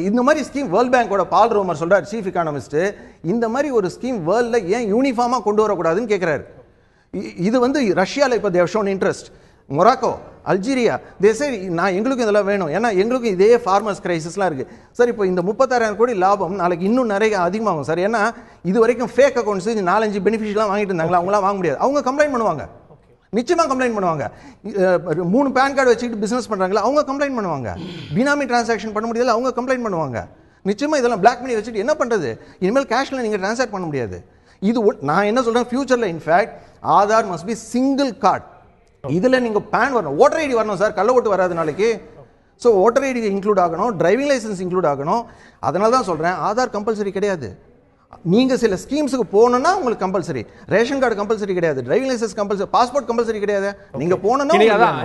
இந்த மாதிரி ஸ்கீம் வேர்ல்ட் பேங்கோட பால் ரோமர் சொல்றாரு, சீஃப் எக்கானமிஸ்ட், இந்த மாதிரி ஒரு ஸ்கீம் வேர்ல்ட்ல ஏன் யூனிஃபார்மா கொண்டு வரக்கூடாதுன்னு கேட்கிறாரு. இது ரஷ்யால இப்போ they've shown interest, Morocco, Algeria நான் எங்களுக்கும் இதெல்லாம் வேணும், ஏன்னா எங்களுக்கும் இதே ஃபார்மர்ஸ் கிரைசிஸ்லாம் இருக்கு சார். இப்போ இந்த 36,000 கோடி லாபம் நாளைக்கு இன்னும் நிறைய அதிகமாகும் சார். ஏன்னா இது வரைக்கும் ஃபேக் அக்கௌண்ட்ஸ் 4-5 பெனிஃபிஷியலாம் வாங்கிட்டு இருந்தாங்களா, அவங்களாம் வாங்க முடியாது. அவங்க கம்ப்ளைண்ட் பண்ணுவாங்க, நிச்சயமா கம்ப்ளைண்ட் பண்ணுவாங்க. 3 பேன் கார்டு வச்சுக்கிட்டு பிசினஸ் பண்றாங்களா, அவங்க கம்ப்ளைண்ட் பண்ணுவாங்க. பினாமி டிரான்சாக்ஷன் பண்ண முடியல, அவங்க கம்ப்ளைண்ட் பண்ணுவாங்க. நிச்சயமா இதெல்லாம் பிளாக் மணி வச்சுட்டு என்ன பண்றது? இனிமேல் கேஷ்ல நீங்க டிரான்சாக்ட் பண்ண முடியாது. இது நான் என்ன சொல்றேன், ஃபியூச்சர்ல in fact Aadhaar must be single card. இதுல நீங்க பேன் வரணும், ஓட்டர் ஐடி வரணும் சார், கள்ள ஓட்டு வராது நாளைக்கு. ஸோ ஓட்டர் ஐடி இன்க்ளூட் ஆகணும், டிரைவிங் லைசன்ஸ் இன்க்ளூட் ஆகணும். அதனால தான் சொல்றேன் ஆதார் கம்பல்சரி கிடையாது. நீங்க சில ஸ்கீம்ஸ்க்கு போகணும்னா உங்களுக்கு கம்பல்சரி. ரேஷன் கார்டு கம்பல்சரி கிடையாது, driving licence compulsory, passport compulsory கிடையாது. நீங்க போகணும்னா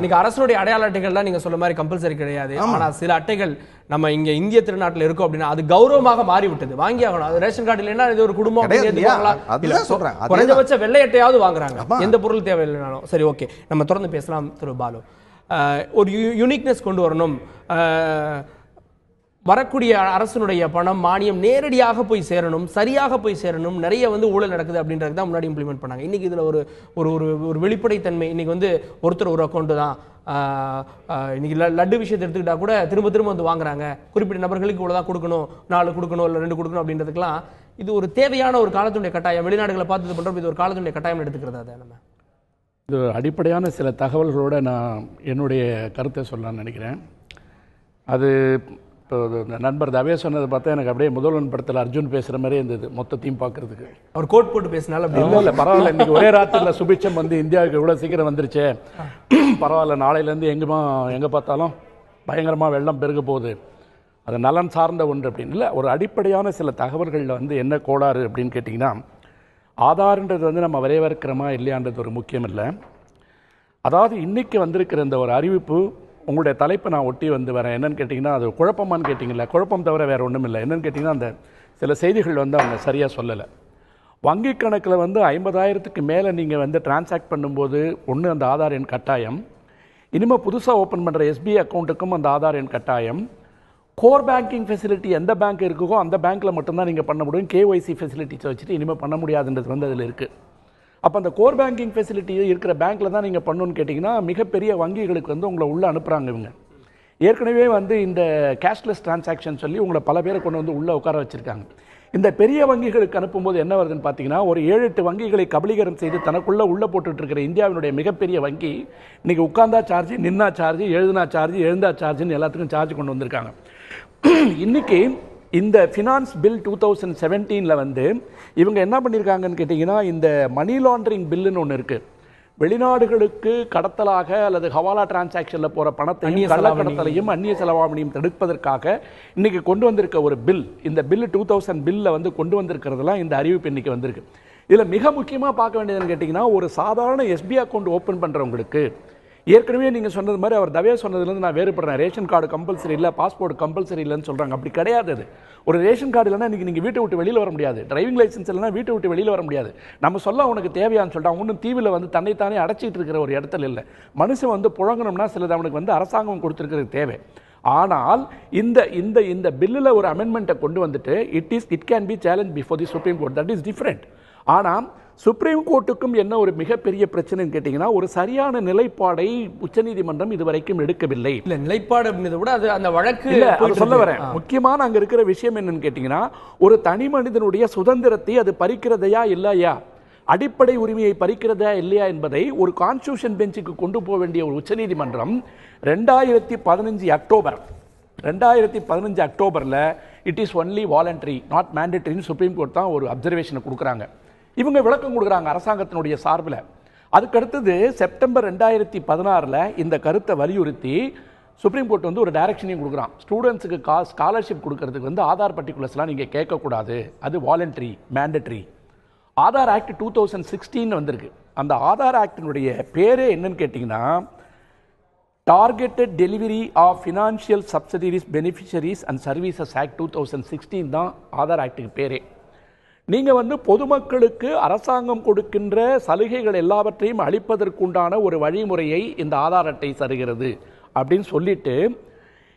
நீங்க அரசுடைய அடையாள அட்டைகள்லாம் நீங்க சொல்ற மாதிரி கம்பல்சரி கிடையாது. ஆனா சில அட்டைகள் நம்ம இங்க இந்திய திருநாட்டில் இருக்கோம் அப்படின்னா அது கௌரவமாக மாறிவிட்டது, வாங்கி ஆகணும். அது ரேஷன் கார்டு இல்லைன்னா இது ஒரு குடும்பம் சொல்றேன். குறைஞ்சபட்ச வெள்ளை அட்டையாவது வாங்குறாங்க, எந்த பொருள் தேவையில்லைனாலும். சரி, ஓகே, நம்ம தொடர்ந்து பேசலாம். திரு பாலு, ஒரு யூனிக்னஸ் கொண்டு வரணும். வரக்கூடிய அரசனுடைய பணம் மானியம் நேரடியாக போய் சேரணும், சரியாக போய் சேரணும். நிறைய ஊழல் நடக்குது அப்படின்றது தான் முன்னாடி இம்ப்ளிமெண்ட் பண்ணாங்க. இன்னைக்கு இதுல ஒரு ஒரு வெளிப்படைத்தன்மை. இன்னைக்கு ஒருத்தர் ஒரு அக்கௌண்ட் தான். இன்னைக்கு லட்டு விஷயத்தை எடுத்துக்கிட்டா கூட திரும்ப வாங்குறாங்க. குறிப்பிட்ட நபர்களுக்கு இவ்வளவுதான் கொடுக்கணும், 4 கொடுக்கணும், இல்லை 2 கொடுக்கணும் அப்படின்றதுக்கெல்லாம் இது ஒரு தேவையான ஒரு காலத்துடைய கட்டாயம். வெளிநாடுகளை பார்த்து பண்றோம், இது ஒரு காலத்துடைய கட்டாயம் எடுத்துக்கிறதா? அதை நம்ம இது அடிப்படையான சில தகவல்களோட நான் என்னுடைய கருத்தை சொல்லலாம்னு நினைக்கிறேன். அது இப்போ நண்பர் தவே சொன்னதை பார்த்தா எனக்கு அப்படியே முதல்வன் படத்தில் அர்ஜுன் பேசுகிற மாதிரியே இருந்தது, மொத்தத்தையும் பார்க்கறதுக்கு. அவர் கோட் போட்டு பேசினால இல்லை பரவாயில்ல, இன்றைக்கி ஒரே ராத்திரியில் சுபிட்சம் இந்தியாவுக்கு இவ்வளோ சீக்கிரம் வந்துருச்சே, பரவாயில்ல, நாளையிலேருந்து எங்கே பார்த்தாலும் பயங்கரமாக வெள்ளம் பெருக போகுது, அது நலன் சார்ந்த ஒன்று அப்படின்னு. இல்லை, ஒரு அடிப்படையான சில தகவல்களில் என்ன கோளாறு அப்படின்னு கேட்டிங்கன்னா, ஆதார்ன்றது நம்ம வரவேற்கிறோமா இல்லையான்றது ஒரு முக்கியம் இல்லை. அதாவது இன்றைக்கி வந்திருக்கிற இந்த ஒரு அறிவிப்பு, உங்களுடைய தலைப்பை நான் ஒட்டி வரேன். என்னென்னு கேட்டிங்கன்னா, அது குழப்பமானு கேட்டிங்களா? குழப்பம் தவிர வேறு ஒன்றும் இல்லை. என்னென்னு கேட்டிங்கன்னா, அந்த சில செய்திகள் அவங்க சரியாக சொல்லலை. வங்கி கணக்கில் 50,000க்கு மேலே நீங்கள் டிரான்சாக்ட் பண்ணும்போது ஒன்று அந்த ஆதார் எண் கட்டாயம். இனிமேல் புதுசாக ஓப்பன் பண்ணுற SBI அக்கௌண்ட்டுக்கும் அந்த ஆதார் எண் கட்டாயம். கோர் பேங்கிங் ஃபெசிலிட்டி எந்த பேங்க் இருக்குதோ அந்த பேங்க்கில் மட்டும்தான் நீங்கள் பண்ண முடியும். KYC ஃபெசிலிட்டிஸை வச்சுட்டு இனிமேல் பண்ண முடியாதுன்றது அதில் இருக்குது. அப்போ அந்த கோர் பேங்கிங் ஃபெசிலிட்டி இருக்கிற பேங்க்கில் தான் நீங்கள் பண்ணணும்னு கேட்டிங்கன்னா, மிகப்பெரிய வங்கிகளுக்கு உங்களை உள்ளே அனுப்புகிறாங்க. இவங்க ஏற்கனவே இந்த கேஷ்லெஸ் டிரான்சாக்ஷன் சொல்லி உங்களை பல பேரை கொண்டு உள்ளே உட்கார வச்சுருக்காங்க. இந்த பெரிய வங்கிகளுக்கு அனுப்பும்போது என்ன வருதுன்னு பார்த்தீங்கன்னா, ஒரு 7-8 வங்கிகளை கபலீகரம் செய்து தனக்குள்ளே உள்ளே போட்டுட்டு இருக்கிற இந்தியாவினுடைய மிகப்பெரிய வங்கி இன்றைக்கி உட்கார்ந்தா சார்ஜ், நின்னா சார்ஜ், எழுதுனா சார்ஜ், எழுந்தா சார்ஜுன்னு எல்லாத்துக்கும் சார்ஜ் கொண்டு வந்திருக்காங்க. இன்றைக்கி இந்த ஃபினான்ஸ் பில் 2017 இவங்க என்ன பண்ணியிருக்காங்கன்னு கேட்டிங்கன்னா, இந்த மணி லாண்டரிங் பில்லுன்னு ஒன்று இருக்குது. வெளிநாடுகளுக்கு கடத்தலாக அல்லது ஹவாலா டிரான்சாக்ஷன்ல போற பணத்தையும் கள்ளக்கடத்தலையும் அந்நிய செலவாணியும் தடுப்பதற்காக இன்னைக்கு கொண்டு வந்திருக்க ஒரு பில், இந்த பில் 2000 பில்ல வந்து கொண்டு வந்திருக்கிறதுலாம் இந்த அறிவிப்பு இன்னைக்கு வந்திருக்கு. இதுல மிக முக்கியமா பார்க்க வேண்டியதுன்னு கேட்டீங்கன்னா, ஒரு சாதாரண எஸ்பி அக்கௌண்ட் ஓபன் பண்றவங்களுக்கு ஏற்கனவே நீங்க சொன்னது மாதிரி அவர் தவே சொன்னதுலேருந்து நான் வேறுபடுறேன். ரேஷன் கார்டு கம்பல்சரி இல்லை, பாஸ்போர்ட் கம்பல்சரி இல்லைன்னு சொல்றாங்க. அப்படி கிடையாது. அது ஒரு ரேஷன் கார்டு இல்லைன்னா இன்னைக்கு நீங்க வீட்டை விட்டு வெளியில் வர முடியாது. டிரைவிங் லைசன்ஸ் இல்லைன்னா வீட்டை விட்டு வெளியில் வர முடியாது. நம்ம சொல்ல உனக்கு தேவையான்னு சொல்லிட்டு ஒன்றும் தீவில் வந்து தன்னைத்தானே அடைச்சிட்டு இருக்கிற ஒரு இடத்துல இல்லை. மனுஷன் வந்து புழங்கணும்னா சிலது அவனுக்கு வந்து அரசாங்கம் கொடுத்துருக்கிறது தேவை. ஆனால் இந்த இந்த இந்த பில்லில் ஒரு அமெண்ட்மெண்ட்டை கொண்டு வந்துட்டு it can be challenge before the supreme court. That is different. ஆனால் சுப்ரீம் கோர்ட்டுக்கும் என்ன ஒரு மிகப்பெரிய பிரச்சனைன்னு கேட்டீங்கன்னா, ஒரு சரியான நிலைப்பாடை உச்சநீதிமன்றம் இதுவரைக்கும் எடுக்கவில்லை. இல்ல நிலைப்பாடு அப்படின்றத விட அது அந்த வழக்கு இல்ல சொல்ல வரேன். முக்கியமான அங்க இருக்கிற விஷயம் என்னன்னு கேட்டீங்கன்னா, ஒரு தனி மனிதனுடைய சுதந்திரத்தை அது பறிக்கிறதையா இல்லையா, அடிப்படை உரிமையை பறிக்கிறதா இல்லையா என்பதை ஒரு கான்ஸ்டிடியூஷன் பெஞ்சுக்கு கொண்டு போக வேண்டிய ஒரு உச்சநீதிமன்றம் 2015 அக்டோபர்ல it is only voluntary not மேண்டேட்டரின்னு சுப்ரீம் கோர்ட் தான் ஒரு அப்சர்வேஷனை கொடுக்குறாங்க. இவங்க விளக்கம் கொடுக்குறாங்க அரசாங்கத்தினுடைய சார்பில். அதுக்கடுத்தது செப்டம்பர் 2016 இந்த கருத்தை வலியுறுத்தி சுப்ரீம் கோர்ட் வந்து ஒரு டைரக்ஷனையும் கொடுக்குறான். ஸ்டூடெண்ட்ஸுக்கு ஸ்காலர்ஷிப் கொடுக்கறதுக்கு வந்து ஆதார் பர்டிகுலர்ஸ்லாம் நீங்கள் கேட்கக்கூடாது, அது வாலண்டரி மேண்டேட்டரி. ஆதார் ஆக்ட் 2016 வந்திருக்கு. அந்த ஆதார் ஆக்டினுடைய பேரே என்னன்னு கேட்டிங்கன்னா, targeted delivery of financial subsidies beneficiaries and services act 2016 தான் ஆதார் ஆக்டுக்கு பேரே. நீங்கள் வந்து பொதுமக்களுக்கு அரசாங்கம் கொடுக்கின்ற சலுகைகள் எல்லாவற்றையும் அளிப்பதற்குண்டான ஒரு வழிமுறையை இந்த ஆதார் அட்டை தருகிறது அப்படின்னு சொல்லிட்டு,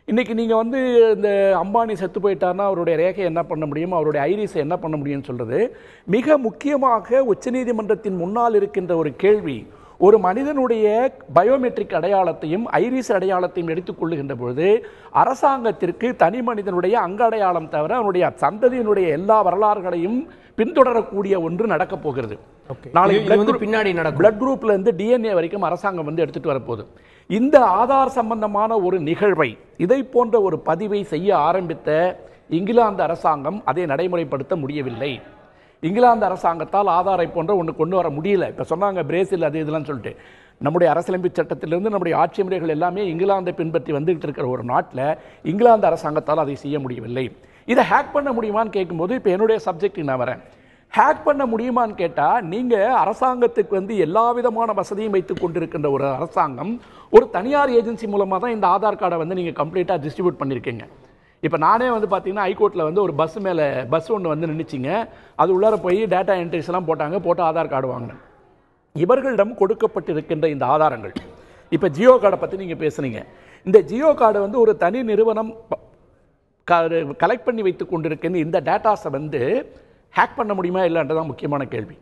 இன்னைக்கு நீங்கள் வந்து இந்த அம்பானி செத்து போயிட்டார்னா அவருடைய ரேகை என்ன பண்ண முடியும், அவருடைய ஐரிஸை என்ன பண்ண முடியும்னு சொல்றது. மிக முக்கியமாக உச்சநீதிமன்றத்தின் முன்னால் இருக்கின்ற ஒரு கேள்வி, ஒரு மனிதனுடைய பயோமெட்ரிக் அடையாளத்தையும் ஐரிஸ் அடையாளத்தையும் எடுத்துக்கொள்ளுகின்ற பொழுது அரசாங்கத்திற்கு தனி மனிதனுடைய அங்க அடையாளம் தவிர அவனுடைய சந்ததியினுடைய எல்லா வரலாறுகளையும் பின்தொடரக்கூடிய ஒன்று நடக்க போகிறது. நாளைக்கு பின்னாடி பிளட் குரூப்ல இருந்து டிஎன்ஏ வரைக்கும் அரசாங்கம் வந்து எடுத்துட்டு வரப்போகுது. இந்த ஆதார் சம்பந்தமான ஒரு நிகழ்வை, இதை போன்ற ஒரு பதிவை செய்ய ஆரம்பித்த இங்கிலாந்து அரசாங்கம் அதை நடைமுறைப்படுத்த முடியவில்லை. இங்கிலாந்து அரசாங்கத்தால் ஆதாரை போன்ற ஒன்று கொண்டு வர முடியல. இப்போ சொன்னாங்க பிரேசில் அது இதெல்லாம் சொல்லிட்டு. நம்முடைய அரசியலமைப்பு சட்டத்திலிருந்து நம்முடைய ஆட்சி முறைகள் எல்லாமே இங்கிலாந்தை பின்பற்றி வந்துகிட்டு இருக்கிற ஒரு நாட்டில் இங்கிலாந்து அரசாங்கத்தால் அதை செய்ய முடியவில்லை. இதை ஹேக் பண்ண முடியுமான்னு கேட்கும்போது இப்போ என்னுடைய சப்ஜெக்ட் நான் வரேன். ஹேக் பண்ண முடியுமான்னு கேட்டால், நீங்கள் அரசாங்கத்துக்கு வந்து எல்லா விதமான வசதியும் வைத்துக் கொண்டிருக்கின்ற ஒரு அரசாங்கம் ஒரு தனியார் ஏஜென்சி மூலமாக தான் இந்த ஆதார் கார்டை வந்து நீங்கள் கம்ப்ளீட்டாக டிஸ்ட்ரிபியூட் பண்ணியிருக்கீங்க. இப்போ நானே வந்து பார்த்தீங்கன்னா ஹைகோர்ட்டில் வந்து ஒரு பஸ் மேலே பஸ் ஒன்று வந்து நின்றுச்சிங்க. அது உள்ளார போய் டேட்டா என்ட்ரிஸ் எல்லாம் போட்டு ஆதார் கார்டு வாங்கினேன். இவர்களிடம் கொடுக்கப்பட்டிருக்கின்ற இந்த ஆதாரங்கள், இப்போ ஜியோ கார்டை பற்றி நீங்கள் பேசுனீங்க. இந்த ஜியோ கார்டை வந்து ஒரு தனி நிறுவனம் கலெக்ட் பண்ணி வைத்துக் கொண்டிருக்கின்ற இந்த டேட்டாஸை வந்து ஹேக் பண்ண முடியுமா இல்லைன்றதான் முக்கியமான கேள்வி.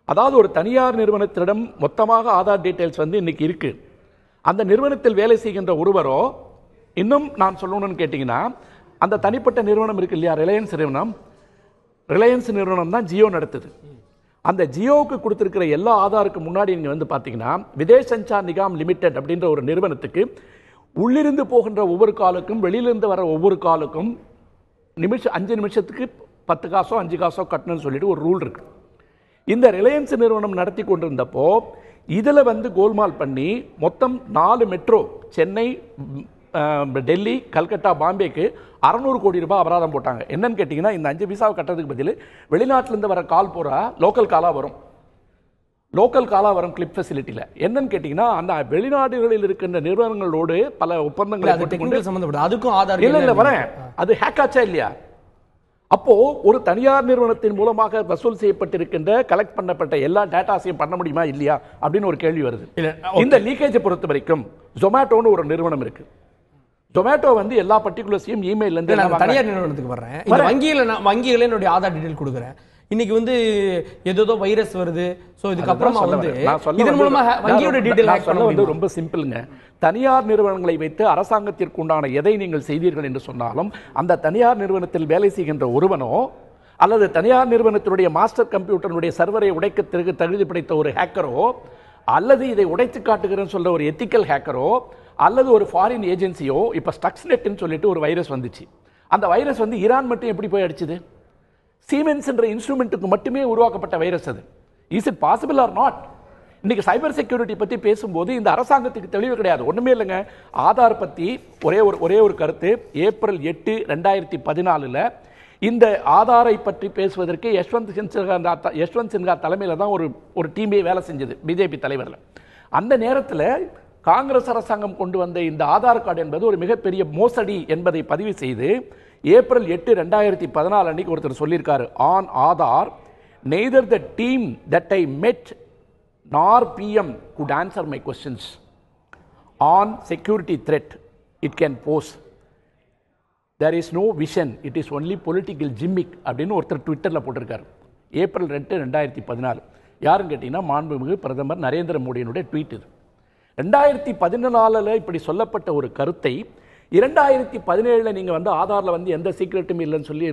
அதாவது ஒரு தனியார் நிறுவனத்திடம் மொத்தமாக ஆதார் டீட்டெயில்ஸ் வந்து இன்னைக்கு இருக்கு. அந்த நிறுவனத்தில் வேலை செய்கின்ற ஒருவரோ, இன்னும் நான் சொல்லணும்னு கேட்டிங்கன்னா, அந்த தனிப்பட்ட நிறுவனம் இருக்கு இல்லையா, ரிலையன்ஸ் நிறுவனம் தான் ஜியோ நடத்துது. அந்த ஜியோவுக்கு கொடுத்திருக்கிற எல்லா ஆதாருக்கு முன்னாடி நீங்க வந்து பார்த்தீங்கன்னா, விதேஷ் சஞ்சார் நிகாம் லிமிடெட் அப்படின்ற ஒரு நிறுவனத்துக்கு உள்ளிருந்து போகின்ற ஒவ்வொரு காலுக்கும் வெளியிலிருந்து வர ஒவ்வொரு காலுக்கும் 5 நிமிஷத்துக்கு 10 காசோ 5 காசோ கட்டணும்னு சொல்லிட்டு ஒரு ரூல் இருக்கு. இந்த ரிலையன்ஸ் நிறுவனம் நடத்தி கொண்டிருந்தப்போ இதில் வந்து கோல்மால் பண்ணி மொத்தம் 4 மெட்ரோ, சென்னை, டெல்லி, கல்கட்டா, பாம்பேக்கு 600 கோடி ரூபாய் அபராதம் போட்டாங்க. என்னன்னு கேட்டிங்கன்னா, இந்த 5 பைசாவை கட்டுறதுக்கு பதில் வெளிநாட்டிலேருந்து வர கால் போகிறா லோக்கல் காலாக வரும் கிளிப் ஃபெசிலிட்டியில். என்னன்னு கேட்டிங்கன்னா, அந்த வெளிநாடுகளில் இருக்கின்ற நிறுவனங்களோடு பல ஒப்பந்தங்களை அதுக்கும் ஆதார் இல்லை வரேன், அது ஹேக் ஆச்சா இல்லையா? அப்போ ஒரு தனியார் நிறுவனத்தின் மூலமாக வசூல் செய்யப்பட்டிருக்கின்ற கலெக்ட் பண்ணப்பட்ட எல்லா டேட்டாஸையும் பண்ண முடியுமா இல்லையா அப்படின்னு ஒரு கேள்வி வருது. இந்த லீக்கேஜை பொறுத்த வரைக்கும் ஜொமேட்டோன்னு ஒரு நிறுவனம் இருக்கு. ஜொமேட்டோ வந்து எல்லா பர்டிகுலர்ஸையும் இமெயில்ல இருந்து தனியார் நிறுவனத்துக்கு வர்றேன். வங்கியில என்னுடைய ஆதார் டீடைல் கொடுக்குறேன். இன்னைக்கு வந்து ஏதோ வைரஸ் வருது. சோ இதுக்கு அப்புறமா வந்து இதன் மூலமா வங்கியோட டீடைல் ஹேக் பண்ண வந்து ரொம்ப சிம்பிள்ங்க. தனியார் நிறுவனங்களை வைத்து அரசாங்கத்திற்கு உண்டான எதை நீங்கள் செய்தீர்கள் என்று சொன்னாலும், அந்த தனியார் நிறுவனத்தில் வேலை செய்கின்ற ஒருவனோ அல்லது தனியார் நிறுவனத்தினுடைய மாஸ்டர் கம்ப்யூட்டருடைய சர்வரை உடைக்க தகுதி படைத்த ஒரு ஹேக்கரோ, அல்லது இதை உடைத்து காட்டுகிறேன்னு சொல்ற ஒரு எத்திக்கல் ஹேக்கரோ, அல்லது ஒரு ஃபாரின் ஏஜென்சியோ, இப்ப ஸ்டக்ஸ்நெட்னு சொல்லிட்டு ஒரு வைரஸ் வந்துச்சு. அந்த வைரஸ் வந்து ஈரான் மட்டும் எப்படி போய் அடிச்சது? சீமென்ஸ் என்ற இன்ஸ்ட்ருமெண்ட்டுக்கு மட்டுமே உருவாக்கப்பட்ட வைரஸ் அது. Is it possible R not? இன்னைக்கு சைபர் செக்யூரிட்டி பற்றி பேசும்போது இந்த அரசாங்கத்துக்கு தெளிவு கிடையாது. ஒன்றுமே இல்லைங்க. ஆதார் பற்றி ஒரே ஒரு கருத்து. ஏப்ரல் 8, 2014 இந்த ஆதாரை பற்றி பேசுவதற்கு யஷ்வந்த் சின்ஹா தலைமையில் தான் ஒரு டீமே வேலை செஞ்சது, பிஜேபி தலைவரில். அந்த நேரத்தில் காங்கிரஸ் அரசாங்கம் கொண்டு வந்த இந்த ஆதார் கார்டு என்பது ஒரு மிகப்பெரிய மோசடி என்பதை பதிவு செய்து ஏப்ரல் 8, 2014 அன்னைக்கு ஒருத்தர் சொல்லியிருக்காரு, on Aadhaar neither the team that I மெட் nor PM could answer my questions on security threat it can pose. There is no vision, it is only political gimmick அப்படின்னு ஒருத்தர் ட்விட்டரில் போட்டிருக்காரு. ஏப்ரல் 2, 2014. யாருன்னு கேட்டிங்கன்னா மாண்புமிகு பிரதமர் நரேந்திர மோடியினுடைய ட்வீட் இது. 2014 இப்படி சொல்லப்பட்ட ஒரு கருத்தை 2017 நீங்கள் வந்து ஆதாரில் எந்த சீக்கிரட்டும் இல்லைன்னு சொல்லி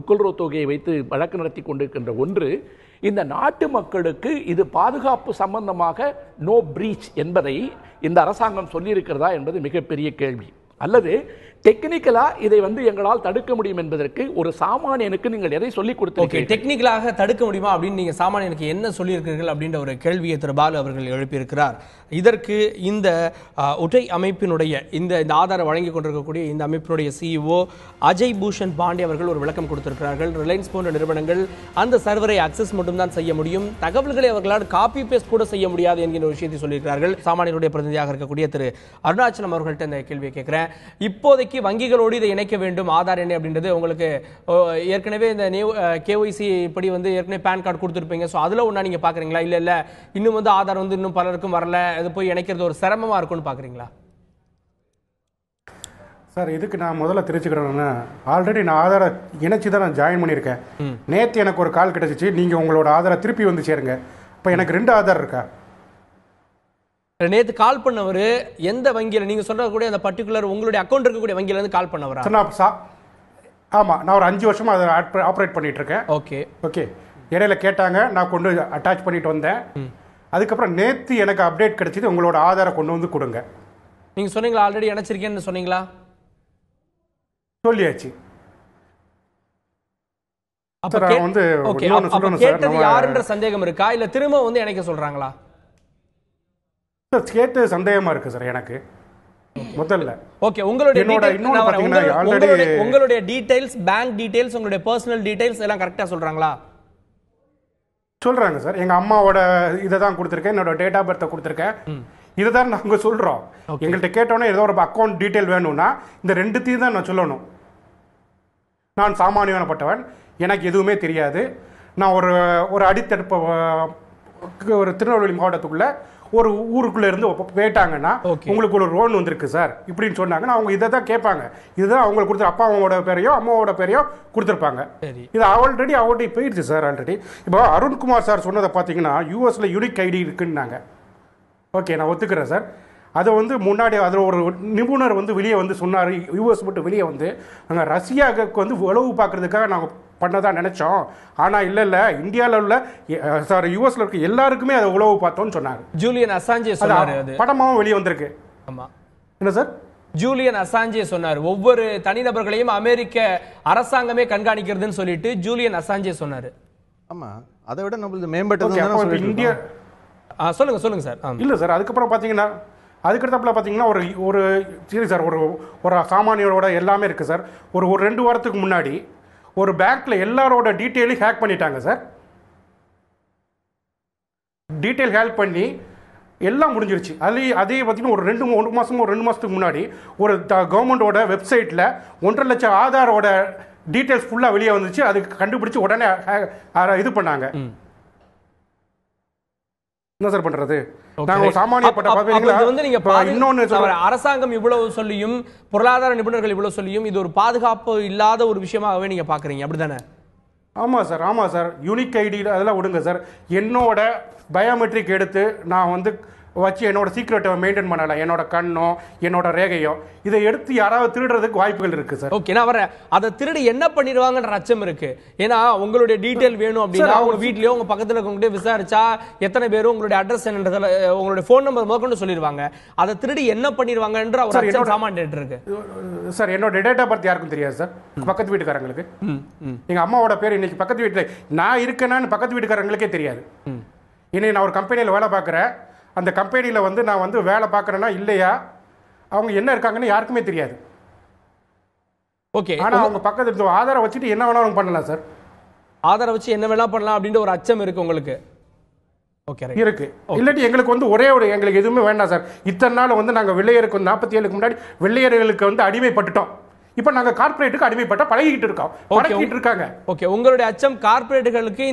முக்குல் ரோத்தோகையை வைத்து வழக்கு நடத்தி கொண்டிருக்கின்ற ஒன்று, இந்த நாட்டு மக்களுக்கு இது பாதுகாப்பு சம்பந்தமாக நோ பிரீச் என்பதை இந்த அரசாங்கம் சொல்லியிருக்கிறதா என்பது மிகப்பெரிய கேள்வி. அல்லது டெக்னிக்கலா இதை எங்களால் தடுக்க முடியும் என்பதற்கு ஒரு சாமானியனுக்கு நீங்கள் எதை சொல்லிக் கொடுத்தீங்க? டெக்னிக்கலாக தடுக்க முடியுமா அப்படின்னு நீங்க சாமானியனுக்கு என்ன சொல்லியிருக்கிறீர்கள் அப்படின்ற ஒரு கேள்வியை திரு பாலு அவர்கள் எழுப்பியிருக்கிறார். இதற்கு இந்த ஒற்றை அமைப்பினுடைய இந்த ஆதார வழங்கி கொண்டிருக்கக்கூடிய இந்த அமைப்பினுடைய CEO அஜய் பூஷன் பாண்டே அவர்கள் ஒரு விளக்கம் கொடுத்திருக்கிறார்கள். ரிலையன்ஸ் போன்ற நிறுவனங்கள் அந்த சர்வரை அக்சஸ் மட்டும்தான் செய்ய முடியும், தகவல்களை அவர்களால் காப்பி பேஸ்ட் கூட செய்ய முடியாது என்கிற விஷயத்தை சொல்லியிருக்கிறார்கள். சாமானியனுடைய பிரதிநிதியாக இருக்கக்கூடிய திரு அருணாச்சலம் அவர்கள்ட்ட இந்த கேள்வியை கேட்கிறேன். இப்போதைக்கு வங்கிகளோடு இதை இணைக்க வேண்டும் ஆதார் எண் அப்படின்றது உங்களுக்கு ஏற்கனவே இந்த KYC படி ஏற்கனவே பேன் கார்டு கொடுத்துருப்பீங்க. ஸோ அதில் ஒன்றா நீங்கள் பார்க்குறீங்களா? இல்லை இன்னும் ஆதார் இன்னும் பலருக்கும் வரல, அது போய் இணைக்கிறது ஒரு சிரமமாக இருக்கும்னு பார்க்குறீங்களா? சார், இதுக்கு நான் முதல்ல தெரிஞ்சுக்கிறேன்னா, ஆல்ரெடி நான் ஆதாரை இணைச்சி தான் நான் ஜாயின் பண்ணியிருக்கேன். நேற்று எனக்கு ஒரு கால் கிடைச்சிச்சு, நீங்கள் உங்களோட ஆதாரை திருப்பி வந்து சேருங்க. இப்போ எனக்கு 2 ஆதார் இருக்கா? நேற்று கால் பண்ணவர் எந்த வங்கியில் நீங்க சொல்றக்கூடிய அந்த பர்டிகுலர் உங்களுடைய அக்கௌண்ட் இருக்கக்கூடிய வங்கியில இருந்து கால் பண்ணவரா? ஆமாம், நான் ஒரு 5 வருஷமா அதை ஆப்ரேட் பண்ணிட்டு இருக்கேன். ஓகே இடையில கேட்டாங்க, நான் கொண்டு அட்டாச் பண்ணிட்டு வந்தேன். அதுக்கப்புறம் நேற்று எனக்கு அப்டேட் கிடைச்சிது, உங்களோட ஆதாரை கொண்டு வந்து கொடுங்க. நீங்க சொன்னீங்களா ஆல்ரெடி இணைச்சிருக்கேன்னு சொன்னீங்களா? சொல்லியாச்சு. யாருன்ற சந்தேகம் இருக்கா இல்ல திரும்ப இணைக்க சொல்றாங்களா? கேட்டு சந்தேகமா இருக்கு சார் எனக்கு முதல்ல. ஓகே, உங்களுடைய டீடைல்ஸ், பேங்க் டீடைல்ஸ், உங்களுடைய பர்சனல் டீடைல்ஸ் எல்லாம் கரெக்ட்டா சொல்றாங்களா? சொல்றாங்க சார். எங்க அம்மாவோட இதை தான் கொடுத்துருக்கேன், என்னோட டேட் ஆஃப் பர்த்தை கொடுத்துருக்கேன். இதை தான் நாங்கள் சொல்றோம். எங்கள்கிட்ட கேட்டோன்னே ஏதோ ஒரு அக்கௌண்ட் டீடைல் வேணும்னா இந்த 2த்தையும் தான் நான் சொல்லணும். நான் சாமானியப்பட்டவன், எனக்கு எதுவுமே தெரியாது. நான் ஒரு அடித்தடுப்பு ஒரு திருநெல்வேலி மாவட்டத்துக்குள்ள ஒரு ஊருக்குள்ள இருந்து போயிட்டாங்கன்னா உங்களுக்கு ஒரு லோன் வந்திருக்கு சார் இப்படின்னு சொன்னாங்கன்னா அவங்க இதை தான் கேட்பாங்க. இதுதான் அவங்களுக்கு கொடுத்து அப்பா அம்மாவோட பேரையோ அம்மாவோட பேரையோ கொடுத்துருப்பாங்க. இது ஆல்ரெடி போயிடுச்சு சார். ஆல்ரெடி இப்போ அருண்குமார் சார் சொன்னதை பார்த்தீங்கன்னா யூஎஸ்ல யூனிக் ஐடி இருக்குன்னாங்க. ஓகே, நான் ஒத்துக்கிறேன் சார். அதை முன்னாடி அதில் ஒரு நிபுணர் வெளியே சொன்னார், யூஎஸ் மட்டும் வெளியே அங்கே ரஷ்யாவுக்கு உளவு பார்க்கறதுக்காக நாங்கள் பண்ணதான் நினைச்சோம். ஆனால் இல்லை இந்தியாவில் உள்ள யூஎஸ்ல இருக்க எல்லாருக்குமே அதை உளவு பார்த்தோம்னு சொன்னார். ஜூலியன் அசாஞ்சே சொன்னார், படமாவும் வெளியே வந்திருக்கு. ஆமா, என்ன சார்? ஜூலியன் அசாஞ்சே சொன்னார், ஒவ்வொரு தனிநபர்களையும் அமெரிக்க அரசாங்கமே கண்காணிக்கிறதுன்னு சொல்லிட்டு ஜூலியன் அசாஞ்சே சொன்னார். ஆமா, அதை விட நம்மளுக்கு மேம்பட்டது இந்தியா. சொல்லுங்க சார். இல்லை சார், அதுக்கப்புறம் பார்த்தீங்கன்னா அதுக்கடுத்தப்பில் பார்த்தீங்கன்னா ஒரு சரி சார், ஒரு சாமானியரோட எல்லாமே இருக்குது சார். ஒரு 2 வாரத்துக்கு முன்னாடி ஒரு பேங்க்ல எல்லாரோட டீட்டெயிலையும் ஹேக் பண்ணிட்டாங்க சார். டீட்டெயில் ஹேக் பண்ணி எல்லாம் முடிஞ்சிருச்சு. அதே பார்த்தீங்கன்னா ஒரு 2 மாதத்துக்கு முன்னாடி ஒரு கவர்மெண்டோட வெப்சைட்டில் 1.5 லட்சம் ஆதாரோட டீட்டெயில்ஸ் ஃபுல்லாக வெளியே வந்துச்சு. அதுக்கு கண்டுபிடிச்சு உடனே இது பண்ணாங்க. என்ன சார் பண்றது? அரசாங்கம் இவ்வளவு சொல்லியும் பொருளாதார நிபுணர்கள் இவ்வளவு சொல்லியும் இது ஒரு பாதுகாப்பு இல்லாத ஒரு விஷயமாகவே நீங்க பாக்குறீங்க, அப்படிதானே? ஆமா சார். யூனிக் ஐடி அதெல்லாம் விடுங்க சார். என்னோட பயோமெட்ரிக் எடுத்து நான் வச்சு என்னோட சீக்ரெட்டை மெயின்டைன் பண்ணல. என்னோட கண்ணோ என்னோட ரேகையோ இதை எடுத்து யாராவது திருடுறதுக்கு வாய்ப்புகள் இருக்கு சார். ஓகே, நான் வரேன். அதை திருடி என்ன பண்ணிடுவாங்கன்ற அச்சம் இருக்கு. ஏன்னா உங்களுடைய டீடைல் வேணும் அப்படின்னா உங்க வீட்லயோ உங்க பக்கத்துல இருக்கவங்க விசாரிச்சா எத்தனை பேரும் உங்களுடைய அட்ரஸ் என்னன்றதுல உங்களுடைய போன் நம்பர் முதற்கொண்டு சொல்லிடுவாங்க. அதை திருடி என்ன பண்ணிடுவாங்கன்ற ஒரு அச்சம் சாமானியர்கிட்ட இருக்கு சார். என்னோட டேட் ஆஃப் பர்த் யாருக்கும் தெரியாது சார். பக்கத்து வீட்டுக்காரங்களுக்கு, எங்க அம்மாவோட பேர் இன்னைக்கு பக்கத்து வீட்டுல நான் இருக்கேன்னு பக்கத்து வீட்டுக்காரங்களுக்கே தெரியாது. இன்னைக்கு நான் ஒரு கம்பெனியில் வேலை பார்க்குறேன், அந்த கம்பெனியில் வந்து நான் வந்து வேலை பார்க்குறேன்னா இல்லையா, அவங்க என்ன இருக்காங்கன்னு யாருக்குமே தெரியாது. ஓகே, ஆனால் அவங்க பக்கத்து ஆதாரம் வச்சுட்டு என்ன வேணாலும் பண்ணலாம் சார். ஆதாரம் வச்சு என்ன வேணா பண்ணலாம் அப்படின்ற ஒரு அச்சம் இருக்கு உங்களுக்கு. ஓகே, இருக்கு. இல்லாட்டி எங்களுக்கு வந்து ஒரே ஒரு எங்களுக்கு எதுவுமே வேண்டாம் சார். இத்தனை நாள் வந்து நாங்கள் வெள்ளையருக்கு 47க்கு முன்னாடி வெள்ளையர்களுக்கு வந்து அடிமைப்பட்டுட்டோம். இப்போ நாங்கள் கார்பரேட்டுக்கு அடிமைப்பட்ட பழகிட்டு இருக்கோம், பழகிட்டு இருக்காங்க. ஓகே, உங்களுடைய அச்சம் கார்பரேட்டுகளுக்கு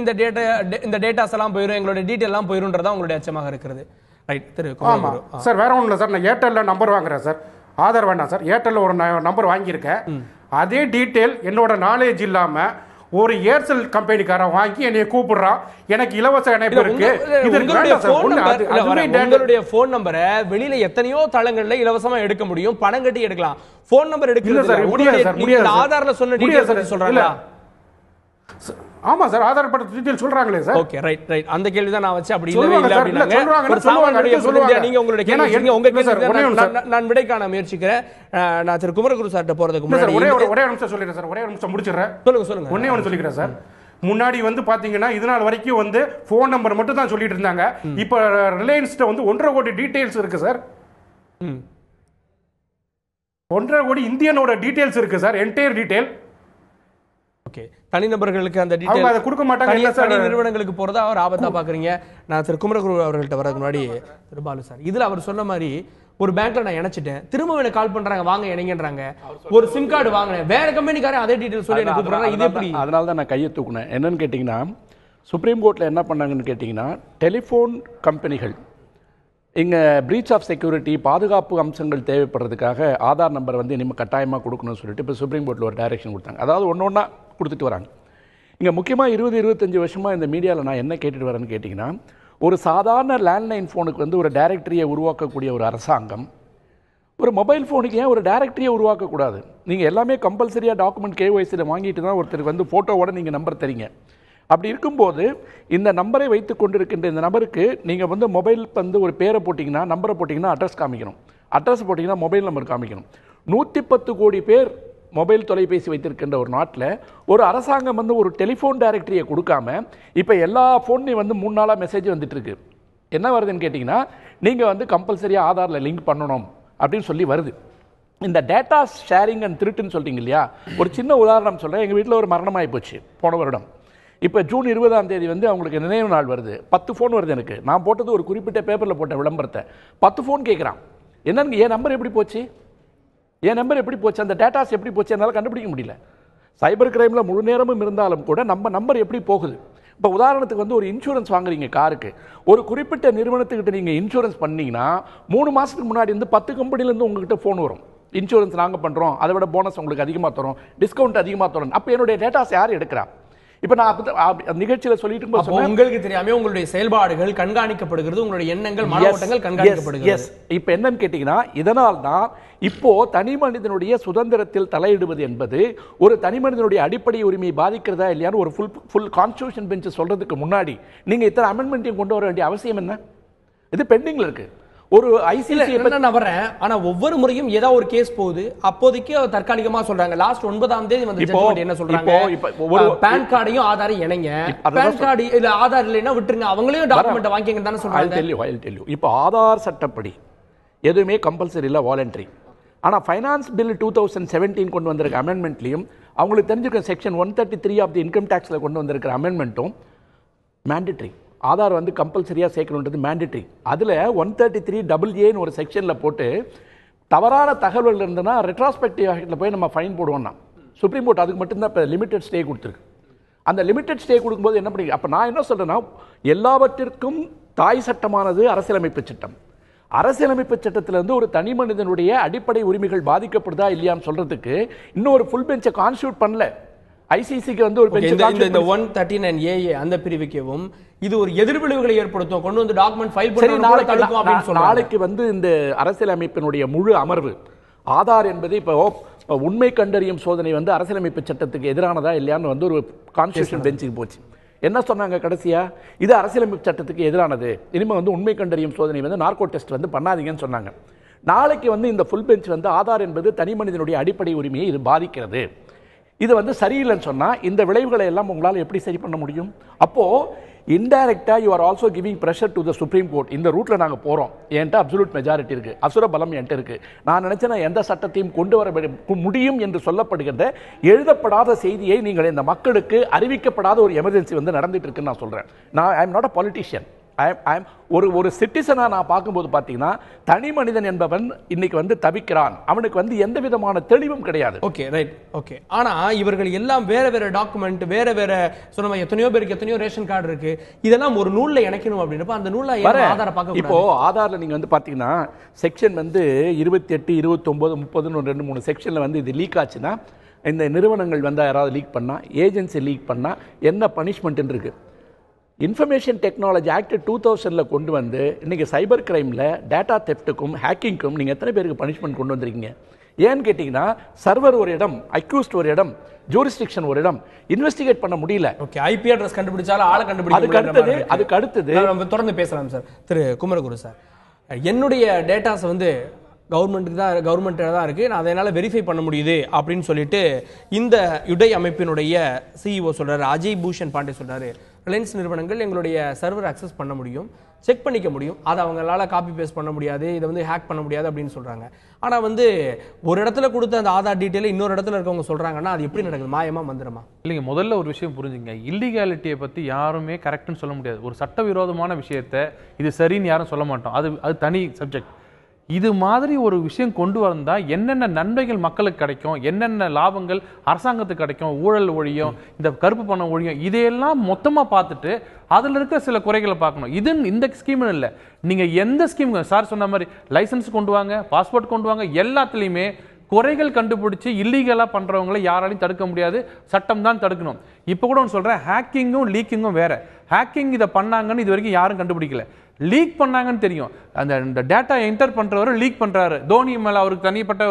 இந்த டேட்டாஸ் எல்லாம் போயிடும், எங்களுடைய டீட்டெயில் எல்லாம் போயிருன்றதா உங்களுடைய அச்சமாக இருக்கிறது. ரைட் திரு. ஆமா சார், வேற ஒன்றும் இல்லை சார். நான் ஏர்டெல்ல நம்பர் வாங்குறேன் சார், ஆதார் வேண்டாம் சார். ஏர்டெல்ல ஒரு நம்பர் வாங்கியிருக்கேன், அதே டீட்டெயில் என்னோட நாலேஜ் இல்லாம ஒரு ஏர்செல் கம்பெனிக்காரன் வாங்கி என்னைய கூப்பிடுறான், எனக்கு இலவச இணைப்பு இருக்கு. உங்களுடைய போன் நம்பரை வெளியில எத்தனையோ தளங்கள்ல இலவசமா எடுக்க முடியும், பணம் கட்டி எடுக்கலாம். போன் நம்பர் எடுக்கல. ஆதார்ல சொன்ன டீடைல்ஸ் சொல்றாங்களா? ஆமா சார், ஆதார் பட்ட டீடைல் சொல்றாங்களே சார். Okay, right right. அந்த கேள்வி தான் நான் வச்சு அப்படி இல்லவே இல்ல அப்படினாங்க. ஒரு சாமானிய சொல்லுங்க, நீங்க உங்களுடைய கேள்வி உங்க கேள்வி நான் விடை காண முயற்சிக்கிறேன். நான் திரு குமரகுரு சார்ட்ட போறதுக்கு முன்னாடி ஒரே நிமிஷம் சொல்லிடுறேன் சார், ஒரே நிமிஷம் முடிச்சிடுறேன். சொல்லுங்க. ஒண்ணே ஒன்று சொல்லிக்கிறேன் சார். முன்னாடி வந்து பாத்தீங்கன்னா இது நாள் வரைக்கும் வந்து போன் நம்பர் மட்டும் தான் சொல்லிட்டு இருந்தாங்க. இப்ப ரிலையன்ஸ்ல வந்து 1.5 கோடி டீடைல்ஸ் இருக்கு சார். 1.5 கோடி இந்தியனோட டீடைல்ஸ் இருக்கு சார், என்டையர் டீடைல். ஓகே, தனிநபர்களுக்கு அந்த டீடைல் அதை கொடுக்க மாட்டாங்க சார். நிறுவனங்களுக்கு போறதா அவர் ஆபத்தா பாக்குறீங்க. நான் திரு குமரகுரு அவர்கள்ட்ட வரதுக்கு முன்னாடி திரு பாலு சார், இதுல அவர் சொன்ன மாதிரி ஒரு பேங்க்ல நான் இணைச்சிட்டேன், திரும்ப எனக்கு கால் பண்றாங்க வாங்க இணைங்கன்றாங்க. ஒரு சிம் கார்டு வாங்கினேன், வேற கம்பெனிக்காரன் அதே டீடைல் சொல்லி எனக்கு கூப்பிடுறாங்க. இது எப்படி? அதனால தான் நான் கையை தூக்குனேன். என்னன்னு கேட்டிங்கன்னா, சுப்ரீம் கோர்ட்டில் என்ன பண்ணாங்கன்னு கேட்டிங்கன்னா, டெலிஃபோன் கம்பெனிகள் இங்கே பிரீச் ஆஃப் செக்யூரிட்டி பாதுகாப்பு அம்சங்கள் தேவைப்படுறதுக்காக ஆதார் நம்பர் வந்து இனிமேல் கட்டாயமாக கொடுக்கணும்னு சொல்லிட்டு இப்போ சுப்ரீம் கோர்ட்டில் ஒரு டைரக்ஷன் கொடுத்தாங்க. அதாவது ஒன்று ஒன்றா கொடுத்துட்டு வராங்க. இங்கே முக்கியமாக 20-25 வருஷமாக இந்த மீடியாவில் நான் என்ன கேட்டுட்டு வரேன்னு கேட்டிங்கன்னா, ஒரு சாதாரண லேண்ட்லைன் ஃபோனுக்கு வந்து ஒரு டைரக்டரியை உருவாக்கக்கூடிய ஒரு அரசாங்கம் ஒரு மொபைல் ஃபோனுக்கு ஏன் ஒரு டைரக்டரியை உருவாக்கக்கூடாது? நீங்கள் எல்லாமே கம்பல்சரியாக டாக்குமெண்ட் கேஒய்சியில் வாங்கிட்டு தான் ஒருத்தருக்கு வந்து ஃபோட்டோவோட நீங்கள் நம்பர் தரீங்க. அப்படி இருக்கும்போது இந்த நம்பரை வைத்து கொண்டிருக்கின்ற இந்த நபருக்கு நீங்கள் வந்து மொபைல் வந்து ஒரு பேரை போட்டிங்கன்னா, நம்பரை போட்டிங்கன்னா அட்ரஸ் காமிக்கணும், அட்ரஸ் போட்டிங்கன்னா மொபைல் நம்பர் காமிக்கணும். 110 கோடி பேர் மொபைல் தொலைபேசி வைத்திருக்கின்ற ஒரு நாட்டில் ஒரு அரசாங்கம் வந்து ஒரு டெலிஃபோன் டைரக்டரியை கொடுக்காம இப்போ எல்லா ஃபோன்லையும் வந்து 3 நாளாக மெசேஜ் வந்துட்டு இருக்கு. என்ன வருதுன்னு கேட்டிங்கன்னா, நீங்கள் வந்து கம்பல்சரியாக ஆதாரில் லிங்க் பண்ணணும் அப்படின்னு சொல்லி வருது. இந்த டேட்டா ஷேரிங் அண்ட் திருட்டுன்னு சொல்கிறீங்க இல்லையா? ஒரு சின்ன உதாரணம் சொல்கிறேன். எங்கள் வீட்டில் ஒரு மரணமாகி போச்சு போன வருடம். இப்போ ஜூன் 20ஆம் தேதி வந்து அவங்களுக்கு நினைவு நாள் வருது. 10 ஃபோன் வருது எனக்கு. நான் போட்டது ஒரு குறிப்பிட்ட பேப்பரில் போட்ட விளம்பரத்தை 10 ஃபோன் கேட்குறான். என்னன்னு, என் நம்பர் எப்படி போச்சு, என் நம்பர் எப்படி போச்சு, அந்த டேட்டாஸ் எப்படி போச்சு, என்னால் கண்டுபிடிக்க முடியல. சைபர் கிரைமில் முழு நேரமும் இருந்தாலும் கூட நம்ம நம்பர் எப்படி போகுது? இப்போ உதாரணத்துக்கு வந்து ஒரு இன்சூரன்ஸ் வாங்குறீங்க காருக்கு, ஒரு குறிப்பிட்ட நிறுவனத்துக்கிட்ட நீங்கள் இன்சூரன்ஸ் பண்ணீங்கன்னா 3 மாதத்துக்கு முன்னாடி வந்து 10 கம்பெனிலேருந்து உங்ககிட்ட ஃபோன் வரும். இன்சூரன்ஸ் நாங்கள் பண்ணுறோம், அதை விட போனஸ் உங்களுக்கு அதிகமாக தரோம், டிஸ்கவுண்ட் அதிகமாக தரோம். அப்போ என்னுடைய டேட்டாஸ் யார் எடுக்கிறா? இப்போ நான் நிகழ்ச்சியில் சொல்லிட்டு இருக்கும்போது உங்களுக்கு தெரியாம உங்களுடைய செயல்பாடுகள் கண்காணிக்கப்படுகிறது, உங்களுடைய எண்ணங்கள் மனோட்டங்கள் கண்காணிக்கப்படுகிறது. இப்போ என்னன்னு கேட்டீங்கன்னா, இதனால் தான் இப்போ தனி மனிதனுடைய சுதந்திரத்தில் தலையிடுவது என்பது ஒரு தனி மனிதனுடைய அடிப்படை உரிமையை பாதிக்கிறதா இல்லையான்னு ஒரு ஃபுல் கான்ஸ்டிடியூஷன் பெஞ்ச் சொல்றதுக்கு முன்னாடி நீங்க இத்தனை அமெண்ட்மெண்ட்டையும் கொண்டு வர வேண்டிய அவசியம் என்ன? இது பெண்டிங்ல இருக்கு. ஒரு ஐசிசி நான் வரேன், ஆனா ஒவ்வொரு முறையும் ஏதோ ஒரு கேஸ் போகுது, அப்போதைக்கு தற்காலிகமா சொல்றாங்க. லாஸ்ட் 9ஆம் தேதி வந்து ஜட்ஜ்மென்ட் என்ன சொல்றாங்க, பான் கார்டையும் ஆதாரையும் இணைங்க, பான் கார்டு இல்ல ஆதார் இல்லைன்னா விட்டுருங்க, அவங்களையும் டாக்குமெண்ட் வாங்கிக்கங்க தானே சொல்றாங்க. இப்போ ஆதார் சட்டப்படி எதுவுமே கம்பல்சரி இல்ல, வாலண்டரி. ஆனா ஃபைனான்ஸ் பில் 2017 கொண்டு வந்திருக்க அமெண்ட்மெண்ட்லயும் அவங்களுக்கு தெரிஞ்சிருக்க செக்ஷன் 133 ஆஃப் தி இன்கம் டாக்ஸ்ல கொண்டு வந்திருக்கிற அமெண்ட்மெண்ட்டும் மேண்டேட்டரி. ஆதார் வந்து கம்பல்சரியாக சேர்க்கணுன்றது மேண்டேட்டரி. அதில் 133AA ஒரு செக்ஷனில் போட்டு தவறான தகவல்கள் இருந்ததுன்னா ரெட்ராஸ்பெக்டிவ் ஆக்டில் போய் நம்ம ஃபைன் போடுவோம்னா சுப்ரீம் கோர்ட் அதுக்கு மட்டும்தான் இப்போ லிமிடெட் ஸ்டே கொடுத்துருக்கு. அந்த லிமிடெட் ஸ்டே கொடுக்கும்போது என்ன பண்ணி, அப்போ நான் என்ன சொல்கிறேன்னா, எல்லாவற்றிற்கும் தாய் சட்டமானது அரசியலமைப்பு சட்டம். அரசியலமைப்பு சட்டத்திலிருந்து ஒரு தனி மனிதனுடைய அடிப்படை உரிமைகள் பாதிக்கப்படுதா இல்லையான்னு சொல்றதுக்கு இன்னொரு ஃபுல் பெஞ்சை கான்ஸ்டிடியூட் பண்ணல. ஐசிசிக்கு வந்து ஒரு பெஞ்ச் இந்த 139AA அந்த பிரிவுக்கும் இது ஒரு எதிர்விளைவுகளை ஏற்படுத்தும், கொண்டு வந்து டாக்குமெண்ட் ஃபைல் பண்ணி தடுக்கும் அப்படின்னு சொல்றாங்க. நாளைக்கு வந்து இந்த அரசியலமைப்பினுடைய முழு அமர்வு ஆதார் என்பது இப்போ உண்மை கண்டறியும் சோதனை வந்து அரசியலமைப்பு சட்டத்துக்கு எதிரானதா இல்லையான்னு வந்து ஒரு கான்ஸ்டிடியூஷன் பெஞ்சுக்கு போச்சு. என்ன சொன்னாங்க கடைசியா, இது அரசியலமைப்பு சட்டத்துக்கு எதிரானது, இனிமே வந்து உண்மை கண்டறியும் சோதனை வந்து நார்கோ டெஸ்ட் வந்து பண்ணாதீங்கன்னு சொன்னாங்க. நாளைக்கு வந்து இந்த ஃபுல் பெஞ்ச் வந்து ஆதார் என்பது தனி மனிதனுடைய அடிப்படை உரிமையை இது பாதிக்கிறது, இது வந்து சரியில்லைன்னு சொன்னா இந்த விளைவுகளை எல்லாம் உங்களால் எப்படி சரி பண்ண முடியும்? அப்போ இன்டைரக்டா you are also giving pressure to the supreme court. இந்த ரூட்ல நாங்க போறோம், என்கிட்ட அப்சல்யூட் மெஜாரிட்டி இருக்கு, அசுர பலம் என்கிட்ட இருக்கு, நான் நினைச்சேன் எந்த சட்டத்தையும் கொண்டு வர முடியும் என்று சொல்லப்படுகின்ற எழுதப்படாத செய்தியை நீங்கள் இந்த மக்களுக்கு அறிவிக்கப்படாத ஒரு எமர்ஜென்சி வந்து நடந்துட்டு இருக்குன்னு நான் சொல்றேன். நான் I am not a politician. ஒரு சிட்டிசனா நான் பார்க்கும்போது பார்த்தீங்கன்னா தனி மனிதன் என்பவன் இன்னைக்கு வந்து தவிக்கிறான், அவனுக்கு வந்து எந்த விதமான தெளிவும் கிடையாது. Okay right okay. ஆனா இவர்கள் எல்லாம் வேற வேற டாக்குமெண்ட், வேற வேற சொன்ன எத்தனையோ பேருக்கு எத்தனையோ ரேஷன் கார்டு இருக்கு, இதெல்லாம் ஒரு நூல்ல இணைக்கணும் அப்படின்றப்ப அந்த நூல்ல ஆதார பார்க்க இப்போ ஆதார்ல நீங்க வந்து பாத்தீங்கன்னா செக்ஷன் வந்து 28, 29, 30 2 3 செக்ஷன்ல வந்து இது லீக் ஆச்சுன்னா, இந்த நிறுவனங்கள் வந்து யாராவது லீக் பண்ணா, ஏஜென்சி லீக் பண்ணா என்ன பனிஷ்மெண்ட் இருக்கு. இன்ஃபர்மேஷன் டெக்னாலஜி ஆக்ட் 2000 கொண்டு வந்து இன்னைக்கு சைபர் கிரைமில் டேட்டா தெஃப்ட்டுக்கும் ஹேக்கிங்க்கும் நீங்கள் எத்தனை பேருக்கு பனிஷ்மெண்ட் கொண்டு வந்திருக்கீங்க? ஏன்னு கேட்டிங்கன்னா சர்வர் ஒரு இடம், அக்யூஸ்ட் ஒரு இடம், ஜூரிஸ்டிக்ஷன் ஒரு இடம், இன்வெஸ்டிகேட் பண்ண முடியல. ஓகே, ஐபி அட்ரஸ் கண்டுபிடிச்சாலும் ஆளை அதுக்கு அடுத்தது நம்ம தொடர்ந்து பேசலாம் சார். திரு குமரகுரு சார், என்னுடைய டேட்டாஸ் வந்து கவர்மெண்ட்டாக தான் இருக்குது, நான் அதனால் வெரிஃபை பண்ண முடியுது அப்படின்னு சொல்லிட்டு இந்த யுடை அமைப்பினுடைய சிஇஓ சொல்கிறாரு. அஜய் பூஷன் பாண்டே சொல்கிறாரு, ரிலையன்ஸ் நிறுவனங்கள் எங்களுடைய சர்வர் அக்சஸ் பண்ண முடியும், செக் பண்ணிக்க முடியும், அதை அவங்களால காப்பி பேஸ்ட் பண்ண முடியாது, இதை வந்து ஹேக் பண்ண முடியாது அப்படின்னு சொல்கிறாங்க. ஆனால் வந்து ஒரு இடத்துல கொடுத்த அந்த ஆதார் டீட்டெயில் இன்னொரு இடத்துல இருக்கவங்க சொல்கிறாங்கன்னா அது எப்படி நடக்குது? மாயமா மந்திரமா? இல்லைங்க, முதல்ல ஒரு விஷயம் புரிஞ்சுங்க. இல்லீகாலிட்டியை பற்றி யாருமே கரெக்டுன்னு சொல்ல முடியாது. ஒரு சட்டவிரோதமான விஷயத்தை இது சரின்னு யாரும் சொல்ல மாட்டோம், அது தனி சப்ஜெக்ட். இது மாதிரி ஒரு விஷயம் கொண்டு வந்தால் என்னென்ன நன்மைகள் மக்களுக்கு கிடைக்கும், என்னென்ன லாபங்கள் அரசாங்கத்துக்கு கிடைக்கும், ஊழல் ஒழியும், இந்த கருப்பு பணம் ஒழியும், இதையெல்லாம் மொத்தமாக பார்த்துட்டு அதில் இருக்க சில குறைகளை பார்க்கணும். இது இந்த ஸ்கீம்னு இல்லை, நீங்கள் எந்த ஸ்கீம் சார் சொன்ன மாதிரி லைசன்ஸ் கொண்டு வாங்க, பாஸ்போர்ட் கொண்டு வாங்க, எல்லாத்துலேயுமே குறைகள் கண்டுபிடிச்சி இல்லீகலாக பண்ணுறவங்களை யாராலையும் தடுக்க முடியாது, சட்டம் தான் தடுக்கணும். இப்போ கூட ஒன்று சொல்கிறேன், ஹேக்கிங்கும் லீக்கிங்கும் வேறு. ஹேக்கிங் இதை பண்ணாங்கன்னு இது வரைக்கும் யாரும் கண்டுபிடிக்கல, லீக் பண்ணாங்கன்னு தெரியும். அந்த டேட்டா என்டர் பண்றவரு லீக் பண்றாரு, தோனி மேல அவருக்கு தனிப்பட்ட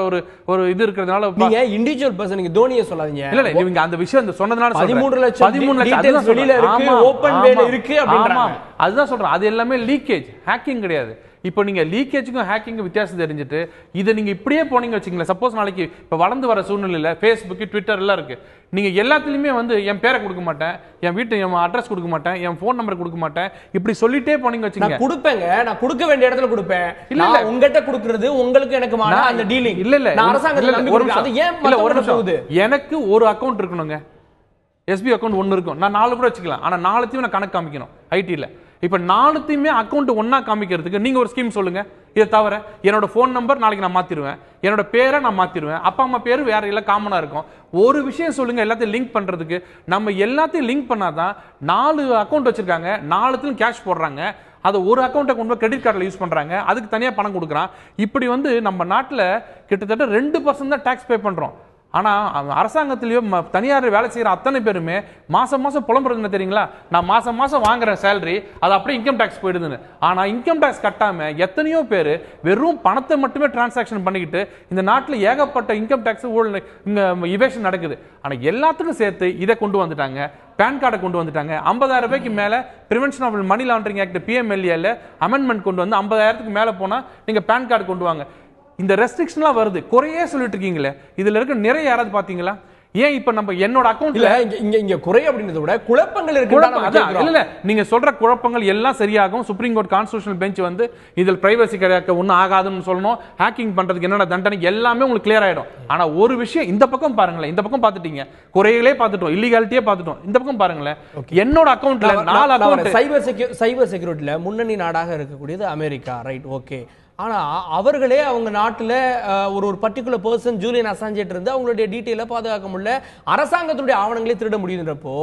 ஒரு இது இருக்கிறதுனால நீங்க இண்டிவிஜுவல் பர்சன், நீங்க தோனியை சொல்லாதீங்க. இல்ல இவங்க அந்த விஷயம் சொன்னதுனால 13 லட்சம் வெளியில இருக்கு, ஓபன் வேல இருக்கு அப்படின்றாங்க. அதுதான் சொல்றேன், அது எல்லாமே லீக்கேஜ், ஹேக்கிங் கிடையாது. இப்போ நீங்க லீக்கேஜுக்கும் ஹேக்கிங்கும் வித்தியாசம் தெரிஞ்சுட்டு இதை நீங்க இப்படியே போனீங்க வச்சுங்களேன், சப்போஸ் நாளைக்கு இப்போ வளர்ந்து வர சூழ்நிலையில ஃபேஸ்புக், ட்விட்டர் எல்லாம் இருக்கு, நீங்க எல்லாத்துலயுமே வந்து என் பேரை கொடுக்க மாட்டேன், என் வீட்டு என் அட்ரஸ் கொடுக்க மாட்டேன், என் ஃபோன் நம்பர் கொடுக்க மாட்டேன், இப்படி சொல்லிட்டே போனீங்க வச்சுங்க. நான் கொடுப்பேங்க, நான் கொடுக்க வேண்டிய இடத்துல கொடுப்பேன். இல்ல இல்ல, உங்ககிட்ட கொடுக்கிறது உங்களுக்கு எனக்கு அந்த டீலிங் இல்ல இல்ல. நான் அரசாங்கத்துல நம்பி கொடுக்கிறேன், அது ஏன் இல்ல ஒரு நிமிஷம். எனக்கு ஒரு அக்கவுண்ட் இருக்கணுங்க, எஸ்பி அக்கவுண்ட் ஒன்னு இருக்கும், நான் 4 கூட வச்சுக்கலாம். ஆனா 4த்தையும் நான் கணக்கு காமிக்கணும் ஐடில. இப்ப 4த்தையுமே அக்கௌண்ட் ஒன்னா காமிக்கிறதுக்கு நீங்க ஒரு ஸ்கீம் சொல்லுங்க. இதை தவிர என்னோட போன் நம்பர் நாளைக்கு நான் மாத்திடுவேன், என்னோட பேரை நான் மாத்திடுவேன், அப்பா அம்மா பேரு வேற எல்லாம் காமனா இருக்கும். ஒரு விஷயம் சொல்லுங்க எல்லாத்தையும் லிங்க் பண்றதுக்கு. நம்ம எல்லாத்தையும் லிங்க் பண்ணாதான் 4 அக்கௌண்ட் வச்சிருக்காங்க, 4த்துலயும் கேஷ் போடுறாங்க, அதை ஒரு அக்கௌண்ட்டை கொண்டு போய் கிரெடிட் கார்டில் யூஸ் பண்றாங்க, அதுக்கு தனியா பணம் கொடுக்குறான். இப்படி வந்து நம்ம நாட்டில் கிட்டத்தட்ட 2% தான் டாக்ஸ் பே பண்றோம். ஆனா அரசாங்கத்திலேயோ தனியார் வேலை செய்யற அத்தனை பேருமே மாசம் மாசம் புலம்புறது தெரியுங்களா, நான் மாசம் மாசம் வாங்குறேன் சேலரி, அது அப்படியே இன்கம் டாக்ஸ் போயிடுதுன்னு. ஆனா இன்கம் டாக்ஸ் கட்டாம எத்தனையோ பேர் வெறும் பணத்தை மட்டுமே டிரான்சாக்ஷன் பண்ணிக்கிட்டு இந்த நாட்டில் ஏகப்பட்ட இன்கம் டாக்ஸ் இவேஷன் நடக்குது. ஆனா எல்லாத்துக்கும் சேர்த்து இதை கொண்டு வந்துட்டாங்க, பேன் கார்டை கொண்டு வந்துட்டாங்க. 50,000 ரூபாய்க்கு மேல prevention of money laundering act PMLA amendment கொண்டு வந்து 50,000க்கு மேல போனா நீங்க பேன் கார்டு கொண்டு வாங்க. இந்த ரெஸ்ட்ரிக்ஷன்லாம் வருது, குறையே சொல்லிட்டு இருக்கீங்களே, இதுல இருக்க நிறைய யாராவது பாத்தீங்களா? ஏன் இப்ப நம்ம என்னோட அக்கவுண்ட்ல இங்க குறை அப்படின்றத விட குழப்பங்கள் இருக்கு. இல்ல நீங்க சொல்ற குழப்பங்கள் எல்லாம் சரியாகும். சுப்ரீம் கோர்ட் கான்ஸ்டிடியூஷனல் பெஞ்ச் வந்து இதில் பிரைவசி கிடையாது ஒன்னும் ஆகாதுன்னு சொல்லணும், ஹேக்கிங் பண்றதுக்கு என்னென்ன தண்டனை எல்லாமே உங்களுக்கு கிளியர் ஆயிடும். ஆனா ஒரு விஷயம் இந்த பக்கம் பாருங்களேன், இந்த பக்கம் பாத்துட்டீங்க, குறைகளே பாத்துட்டோம், இல்லீகாலிட்டியே பாத்துட்டோம், இந்த பக்கம் பாருங்களேன். என்னோட அக்கவுண்ட்ல 4 அக்கவுண்ட் சைபர் செக்யூரிட்டில முன்னணி நாடாக இருக்கக்கூடியது அமெரிக்கா, ரைட்? ஓகே. ஆனா அவர்களே அவங்க நாட்டுல ஒரு பர்டிகுலர் பர்சன் ஜூலியன் அசாஞ்சேட் இருந்து அவங்களுடைய டீடைலை பாதுகாக்க முடியல, அரசாங்கத்துடைய ஆவணங்களே திருட முடியுதுன்றப்போ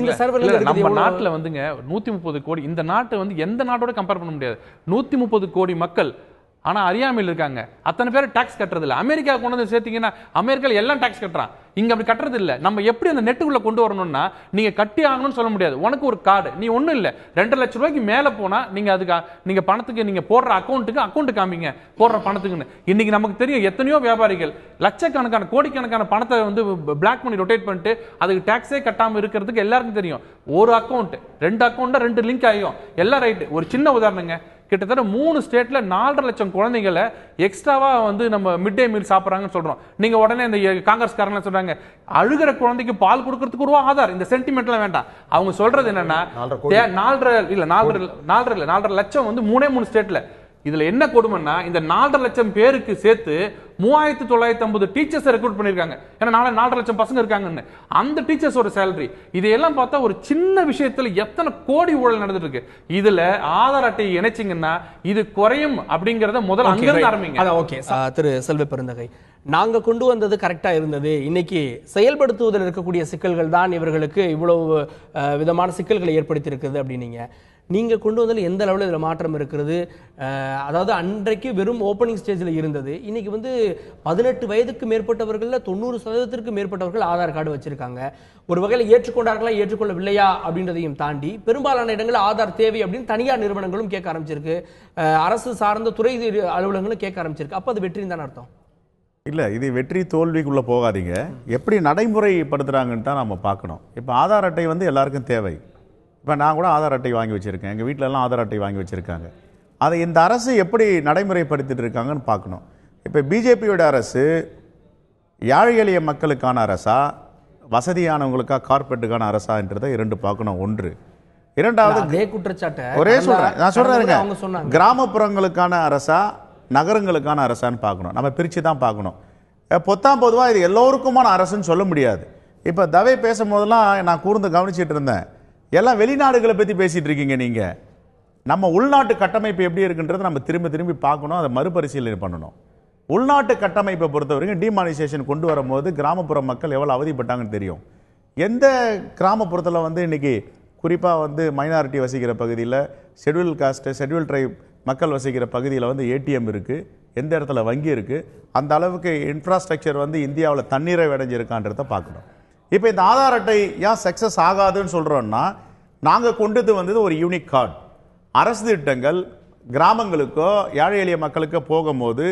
இந்த சர்வர்ல நம்ம நாட்டுல வந்துங்க 130 கோடி, இந்த நாட்டை வந்து எந்த நாட்டோட கம்பேர் பண்ண முடியாது. 130 கோடி மக்கள், ஆனா அறியாமையில் இருக்காங்க. அத்தனை பேர் டாக்ஸ் கட்டுறது இல்ல. அமெரிக்கா கொண்டு வந்து சேர்த்தீங்கன்னா அமெரிக்கால எல்லாம் டாக்ஸ் கட்டுறான், இங்க அப்படி கட்டுறது இல்ல. நம்ம எப்படி அந்த நெட்டுக்குள்ள கொண்டு வரணும்னா நீங்க கட்டி ஆகணும்னு சொல்ல முடியாது. உனக்கு ஒரு கார்டு, நீ ஒண்ணும் இல்ல 2 லட்சம் ரூபாய்க்கு மேல போனா நீங்க அதுக்கு நீங்க பணத்துக்கு நீங்க போடுற அக்கௌண்ட் காமிங்க போடுற பணத்துக்குன்னு. இன்னைக்கு நமக்கு தெரியும் எத்தனையோ வியாபாரிகள் லட்சக்கணக்கான கோடிக்கணக்கான பணத்தை வந்து பிளாக் பண்ணி ரொட்டேட் பண்ணிட்டு அதுக்கு டாக்ஸே கட்டாம இருக்கிறதுக்கு எல்லாருக்கும் தெரியும். ஒரு அக்கௌண்ட் 2 அக்கௌண்ட் 2 லிங்க் ஆகும், எல்லாம் ரைட். ஒரு சின்ன உதாரணங்க, கிட்டத்தட்ட 3 ஸ்டேட்ல 4.5 லட்சம் குழந்தைகளை எக்ஸ்ட்ராவா வந்து நம்ம மிட் டே மீல் சாப்பிட்றாங்கன்னு சொல்றோம். நீங்க உடனே இந்த காங்கிரஸ்காரங்க சொல்றாங்க அழுகிற குழந்தைக்கு பால் கொடுக்கறதுக்கு ஒரு ஆதார், இந்த சென்டிமெண்ட்லாம் வேண்டாம். அவங்க சொல்றது என்னன்னா 4.5 லட்சம் வந்து 3 ஸ்டேட்ல. இதுல என்ன கொடுமைன்னா இந்த 4.5 லட்சம் பேருக்கு சேர்த்து 3950 டீச்சர்ஸ் ரெக்ரூட் பண்ணிருக்காங்க. ஏன்னா 4.5 லட்சம் பசங்க இருக்காங்கன்னு. அந்த டீச்சர்ஸோட சேலரி இதையெல்லாம் பார்த்தா ஒரு சின்ன விஷயத்துல எத்தனை கோடி ஊழல் நடந்துட்டு இருக்கு. இதுல ஆதார் அட்டையை இணைச்சிங்கன்னா இது குறையும் அப்படிங்கறத முதல்ல அங்கிருந்து ஆரம்பிங்க. ஓகே திரு செல்வ பெருந்தகை, நாங்க கொண்டு வந்தது கரெக்டா இருந்தது, இன்னைக்கு செயல்படுத்துவதில் இருக்கக்கூடிய சிக்கல்கள் தான் இவர்களுக்கு இவ்வளவு விதமான சிக்கல்களை ஏற்படுத்தி இருக்குது அப்படின்னீங்க. நீங்க கொண்டு வந்ததில் எந்த அளவில் இதில் மாற்றம் இருக்கிறது? அதாவது அன்றைக்கு வெறும் ஓப்பனிங் ஸ்டேஜில் இருந்தது, இன்னைக்கு வந்து 18 வயதுக்கு மேற்பட்டவர்களில் 90% மேற்பட்டவர்கள் ஆதார் கார்டு வச்சிருக்காங்க. ஒரு வகையில் ஏற்றுக்கொண்டார்களா ஏற்றுக்கொள்ளவில்லையா அப்படின்றதையும் தாண்டி பெரும்பாலான இடங்களில் ஆதார் தேவை அப்படின்னு தனியார் நிறுவனங்களும் கேட்க ஆரம்பிச்சிருக்கு, அரசு சார்ந்த துறை அலுவலகங்களும் கேட்க ஆரம்பிச்சிருக்கு. அப்போ அது வெற்றின்னு தானே அர்த்தம்? இல்லை, இது வெற்றி தோல்விக்குள்ளே போகாதீங்க. எப்படி நடைமுறைப்படுத்துகிறாங்கன்னு தான் நம்ம பார்க்கணும். இப்போ ஆதார் அட்டை வந்து எல்லாருக்கும் தேவை. இப்போ நான் கூட ஆதார் அட்டை வாங்கி வச்சுருக்கேன், எங்கள் வீட்டிலலாம் ஆதார் அட்டை வாங்கி வச்சுருக்காங்க. அதை இந்த அரசு எப்படி நடைமுறைப்படுத்திட்டு இருக்காங்கன்னு பார்க்கணும். இப்போ பிஜேபியோட அரசு ஏழை எளிய மக்களுக்கான அரசா, வசதியானவங்களுக்கா, கார்பரேட்டுக்கான அரசான்றதை 2 பார்க்கணும். ஒன்று. இரண்டாவது அதே குற்றச்சாட்டை ஒரே சொல்கிறேன், நான் சொல்கிறேங்க, கிராமப்புறங்களுக்கான அரசா நகரங்களுக்கான அரசான்னு பார்க்கணும். நம்ம பிரித்து தான் பார்க்கணும். பொத்தாம் பொதுவாக இது எல்லோருக்குமான அரசுன்னு சொல்ல முடியாது. இப்போ தவை பேசும்போதெல்லாம் நான் கூர்ந்து கவனிச்சிட்டு இருந்தேன், எல்லாம் வெளிநாடுகளை பற்றி பேசிகிட்டு இருக்கீங்க நீங்கள். நம்ம உள்நாட்டு கட்டமைப்பு எப்படி இருக்குன்றதை நம்ம திரும்பி பார்க்கணும், அதை மறுபரிசீலனை பண்ணணும். உள்நாட்டு கட்டமைப்பை பொறுத்த வரைக்கும் டிமானிசேஷன் கொண்டு வரும்போது கிராமப்புற மக்கள் எவ்வளோ அவதிப்பட்டாங்கன்னு தெரியும். எந்த கிராமப்புறத்தில் வந்து இன்றைக்கி குறிப்பாக வந்து மைனாரிட்டி வசிக்கிற பகுதியில், ஷெட்யூல் காஸ்ட்டு, ஷெட்யூல் ட்ரைப் மக்கள் வசிக்கிற பகுதியில் வந்து ஏடிஎம் இருக்குது, எந்த இடத்துல வங்கி இருக்குது, அந்த அளவுக்கு இன்ஃப்ராஸ்ட்ரக்சர் வந்து இந்தியாவில் தண்ணீரை அடைஞ்சிருக்கான்றதை பார்க்கணும். இப்போ இந்த ஆதார் அட்டை ஏன் சக்ஸஸ் ஆகாதுன்னு சொல்கிறோன்னா, நாங்கள் கொண்டது வந்தது ஒரு யூனிக் கார்டு. அரசு திட்டங்கள் கிராமங்களுக்கோ ஏழை எளிய மக்களுக்கோ போகும்போது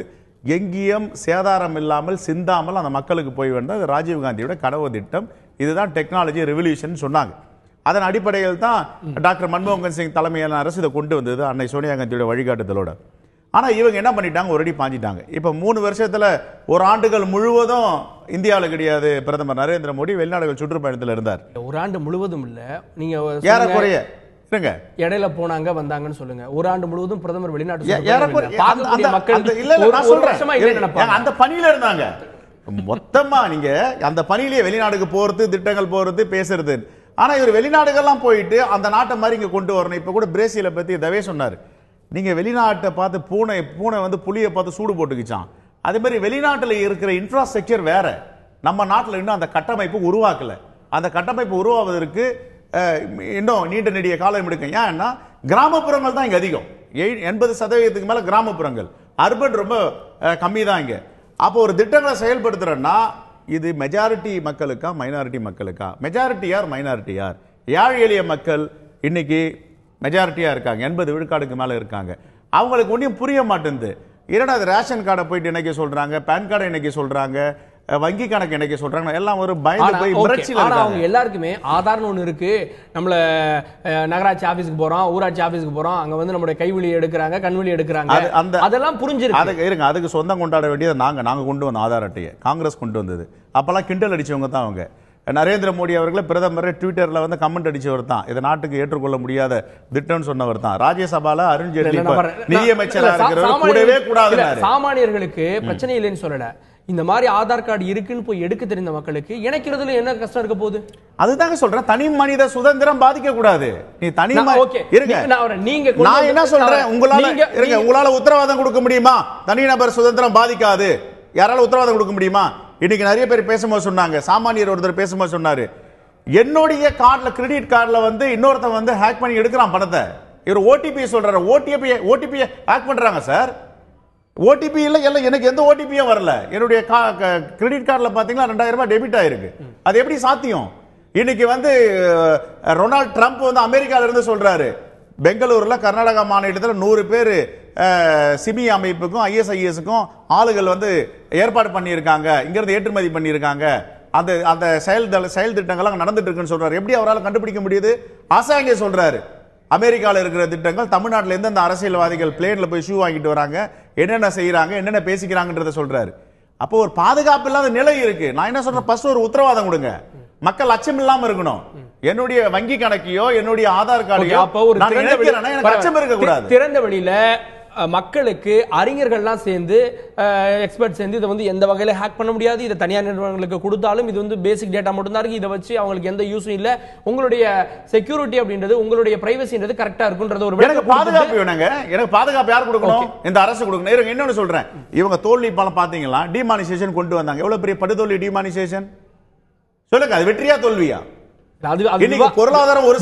எங்கேயும் சேதாரம் இல்லாமல் சிந்தாமல் அந்த மக்களுக்கு போய் வந்தால் அது ராஜீவ்காந்தியோட கனவு திட்டம். இதுதான் டெக்னாலஜி ரெவல்யூஷன் சொன்னாங்க. அதன் அடிப்படையில் தான் டாக்டர் மன்மோகன் சிங் தலைமையிலான அரசு இதை கொண்டு வந்தது, அன்னை சோனியா காந்தியோட வழிகாட்டுதலோட. ஆனால் இவங்க என்ன பண்ணிட்டாங்க, ஒரு அடி பாஞ்சிட்டாங்க. இப்போ 3 வருஷத்தில் ஒரு ஆண்டுகள் முழுவதும் இந்தியாவில் கிடையாது பிரதமர் நரேந்திர மோடி, வெளிநாடுகள் சுற்றுப்பயணத்தில் இருந்தார். ஒரு ஆண்டு முழுவதும் இல்ல, நீங்க ஏறக்குறைய இருங்க, இடையில போனாங்க வந்தாங்கன்னு சொல்லுங்க. ஒரு ஆண்டு முழுவதும் பிரதமர் வெளிநாட்டு அந்த பணியில இருந்தாங்க. மொத்தமா நீங்க அந்த பணியிலேயே வெளிநாடுக்கு போறது, திட்டங்கள் போறது, பேசுறது. ஆனா இவர் வெளிநாடுகள்லாம் போயிட்டு அந்த நாட்டை மாதிரி இங்க கொண்டு வரணும். இப்ப கூட பிரேசிலை பத்தி தவே சொன்னாரு, நீங்க வெளிநாட்டை பார்த்து பூனை வந்து புலியை பார்த்து சூடு போட்டுக்கிச்சான். அதே மாதிரி வெளிநாட்டில் இருக்கிற இன்ஃப்ராஸ்ட்ரக்சர் வேற, நம்ம நாட்டில் இன்னும் அந்த கட்டமைப்பு உருவாக்கல. அந்த கட்டமைப்பு உருவாவதற்கு இன்னும் நீண்ட நெடிய காலம் எடுக்கும். ஏன்னா கிராமப்புறங்கள் தான் இங்க அதிகம், 80% மேல கிராமப்புறங்கள், அர்பன் ரொம்ப கம்மி தான் இங்க. அப்போ ஒரு திட்டங்களை செயல்படுத்துறோம்னா இது மெஜாரிட்டி மக்களுக்கா மைனாரிட்டி மக்களுக்கா? மெஜாரிட்டி யார், மைனாரிட்டி யார்? ஏழை எளிய மக்கள் இன்னைக்கு மெஜாரிட்டியா இருக்காங்க, 80 விழுக்காடுக்கு மேல இருக்காங்க. அவங்களுக்கு ஒன்றும் புரிய மாட்டேங்குது. இரண்டாவது ரேஷன் கார்டை போயிட்டு இணைக்க சொல்றாங்க, பேன் கார்டை இணைக்க சொல்றாங்க, வங்கி கணக்கு இணைக்க சொல்றாங்க, எல்லாம் ஒரு பயந்து போய் மிரட்சியில இருக்காங்க. அவங்க எல்லாருக்குமே ஆதார்னு ஒன்று இருக்கு. நம்மள நகராட்சி ஆபீஸ்க்கு போறோம், ஊராட்சி ஆபீஸ்க்கு போறோம், அங்க வந்து நம்மளுடைய கைவெளி எடுக்கிறாங்க, கண்வெளி எடுக்கிறாங்க, அதெல்லாம் புரிஞ்சிருக்கு. அதுக்கு சொந்தம் கொண்டாட வேண்டியது நாங்க கொண்டு வந்த ஆதார் அட்டையை காங்கிரஸ் கொண்டு வந்தது. அப்பெல்லாம் கிண்டல் அடிச்சவங்க தான் அவங்க. நரேந்திர மோடி அவர்களை பிரதமர் ட்விட்டர்ல வந்து கமெண்ட் அடிச்சவர் தான், இதை நாட்டுக்கு ஏற்றுக்கொள்ள முடியாத திட்டம் சொன்னவர் தான். ராஜ்யசபால அருண் ஜேட்லி நிதியமைச்சராக இருக்கிறவர் கூடவே கூடாது. சாமானியர்களுக்கு பிரச்சனை இல்லைன்னு சொல்லல, இந்த மாதிரி ஆதார் கார்டு இருக்குன்னு போய் எடுக்க தெரிந்த மக்களுக்கு இணைக்கிறதுல என்ன கஷ்டம் இருக்க போகுது? அதுதாங்க சொல்றேன், தனி மனித சுதந்திரம் பாதிக்க கூடாது. நீ தனி நீங்க நான் என்ன சொல்றேன், உங்களால உத்தரவாதம் கொடுக்க முடியுமா தனிநபர் சுதந்திரம் பாதிக்காது? யாரால உத்தரவாதம் கொடுக்க முடியுமா? இன்னைக்கு நிறைய பேர் பேசும்போது சொன்னாங்க, சாமானியர் ஒருத்தர் பேசும்போது சொன்னாரு, என்னுடைய கார்டுல கிரெடிட் கார்டுல வந்து இன்னொருத்தன் வந்து ஹேக் பண்ணி எடுக்கிறான் பணத்தை, இவர் ஓடிபி சொல்றாரு, ஓடிபி ஹேக் பண்றாங்க சார். ஓடிபி இல்ல, எனக்கு எந்த ஓடிபியும் வரல, என்னுடைய கிரெடிட் கார்டுல பாத்தீங்கன்னா 2000 ரூபாய் டெபிட் ஆயிருக்கு. அது எப்படி சாத்தியம்? இன்னைக்கு வந்து ரொனால்ட் ட்ரம்ப் வந்து அமெரிக்கால இருந்து சொல்றாரு, பெங்களூர்ல கர்நாடகா மாநிலத்தில் 100 பேர் சிமி அமைப்புக்கும் ISISக்கும் ஆளுகள் வந்து ஏற்பாடு பண்ணியிருக்காங்க, இங்கிருந்து ஏற்றுமதி பண்ணியிருக்காங்க, அந்த செயல் திட்டங்கள் நடந்துட்டு இருக்குன்னு சொல்றாரு. எப்படி அவரால் கண்டுபிடிக்க முடியுது? அசாங்கே சொல்றாரு. அமெரிக்காவில் இருக்கிற திட்டங்கள் தமிழ்நாட்டில் இருந்து அந்த அரசியல்வாதிகள் பிளேன்ல போய் ஷூ வாங்கிட்டு வராங்க, என்னென்ன செய்யறாங்க, என்னென்ன பேசிக்கிறாங்கன்றத சொல்றாரு. அப்போ ஒரு பாதுகாப்பு இல்லாத நிலை இருக்கு. நான் என்ன சொல்றேன், ஃபர்ஸ்ட் ஒரு உத்தரவாதம் கொடுங்க, மக்கள் அச்சம் இல்லாம இருக்கணும். என்னுடைய வங்கி கணக்கையோ என்னுடைய ஆதார் கார்டையோ நான் இணைக்கிறேன்னா எனக்கு அச்சம் இருக்க கூடாது. திறந்த வெளியில மக்களுக்கு அறிஞர்கள்லாம் சேர்ந்து எக்ஸ்பர்ட் சேர்ந்து இதை வந்து எந்த வகையில ஹேக் பண்ண முடியாது, இதை தனியார் நிறுவனங்களுக்கு கொடுத்தாலும் இது வந்து பேசிக் டேட்டா மட்டும் தான் இருக்கு, இதை வச்சு அவங்களுக்கு எந்த யூஸும் இல்ல, உங்களுடைய செக்யூரிட்டி அப்படின்றது உங்களுடைய பிரைவசின்றது கரெக்டா இருக்குன்றது ஒரு எனக்கு பாதுகாப்பு வேணுங்க. எனக்கு பாதுகாப்பு யார் கொடுக்கணும்? இந்த அரசு கொடுக்கணும். இன்னொன்னு சொல்றேன், இவங்க தோல்வி பலம் பாத்தீங்களா, டிமானிசேஷன் கொண்டு வந்தாங்க. எவ்வளவு பெரிய படுதோல்வி டிமானிசேஷன் சொல்லுங்க, அது வெற்றியா தோல்வியா? பொருளாதாரம் ஒரு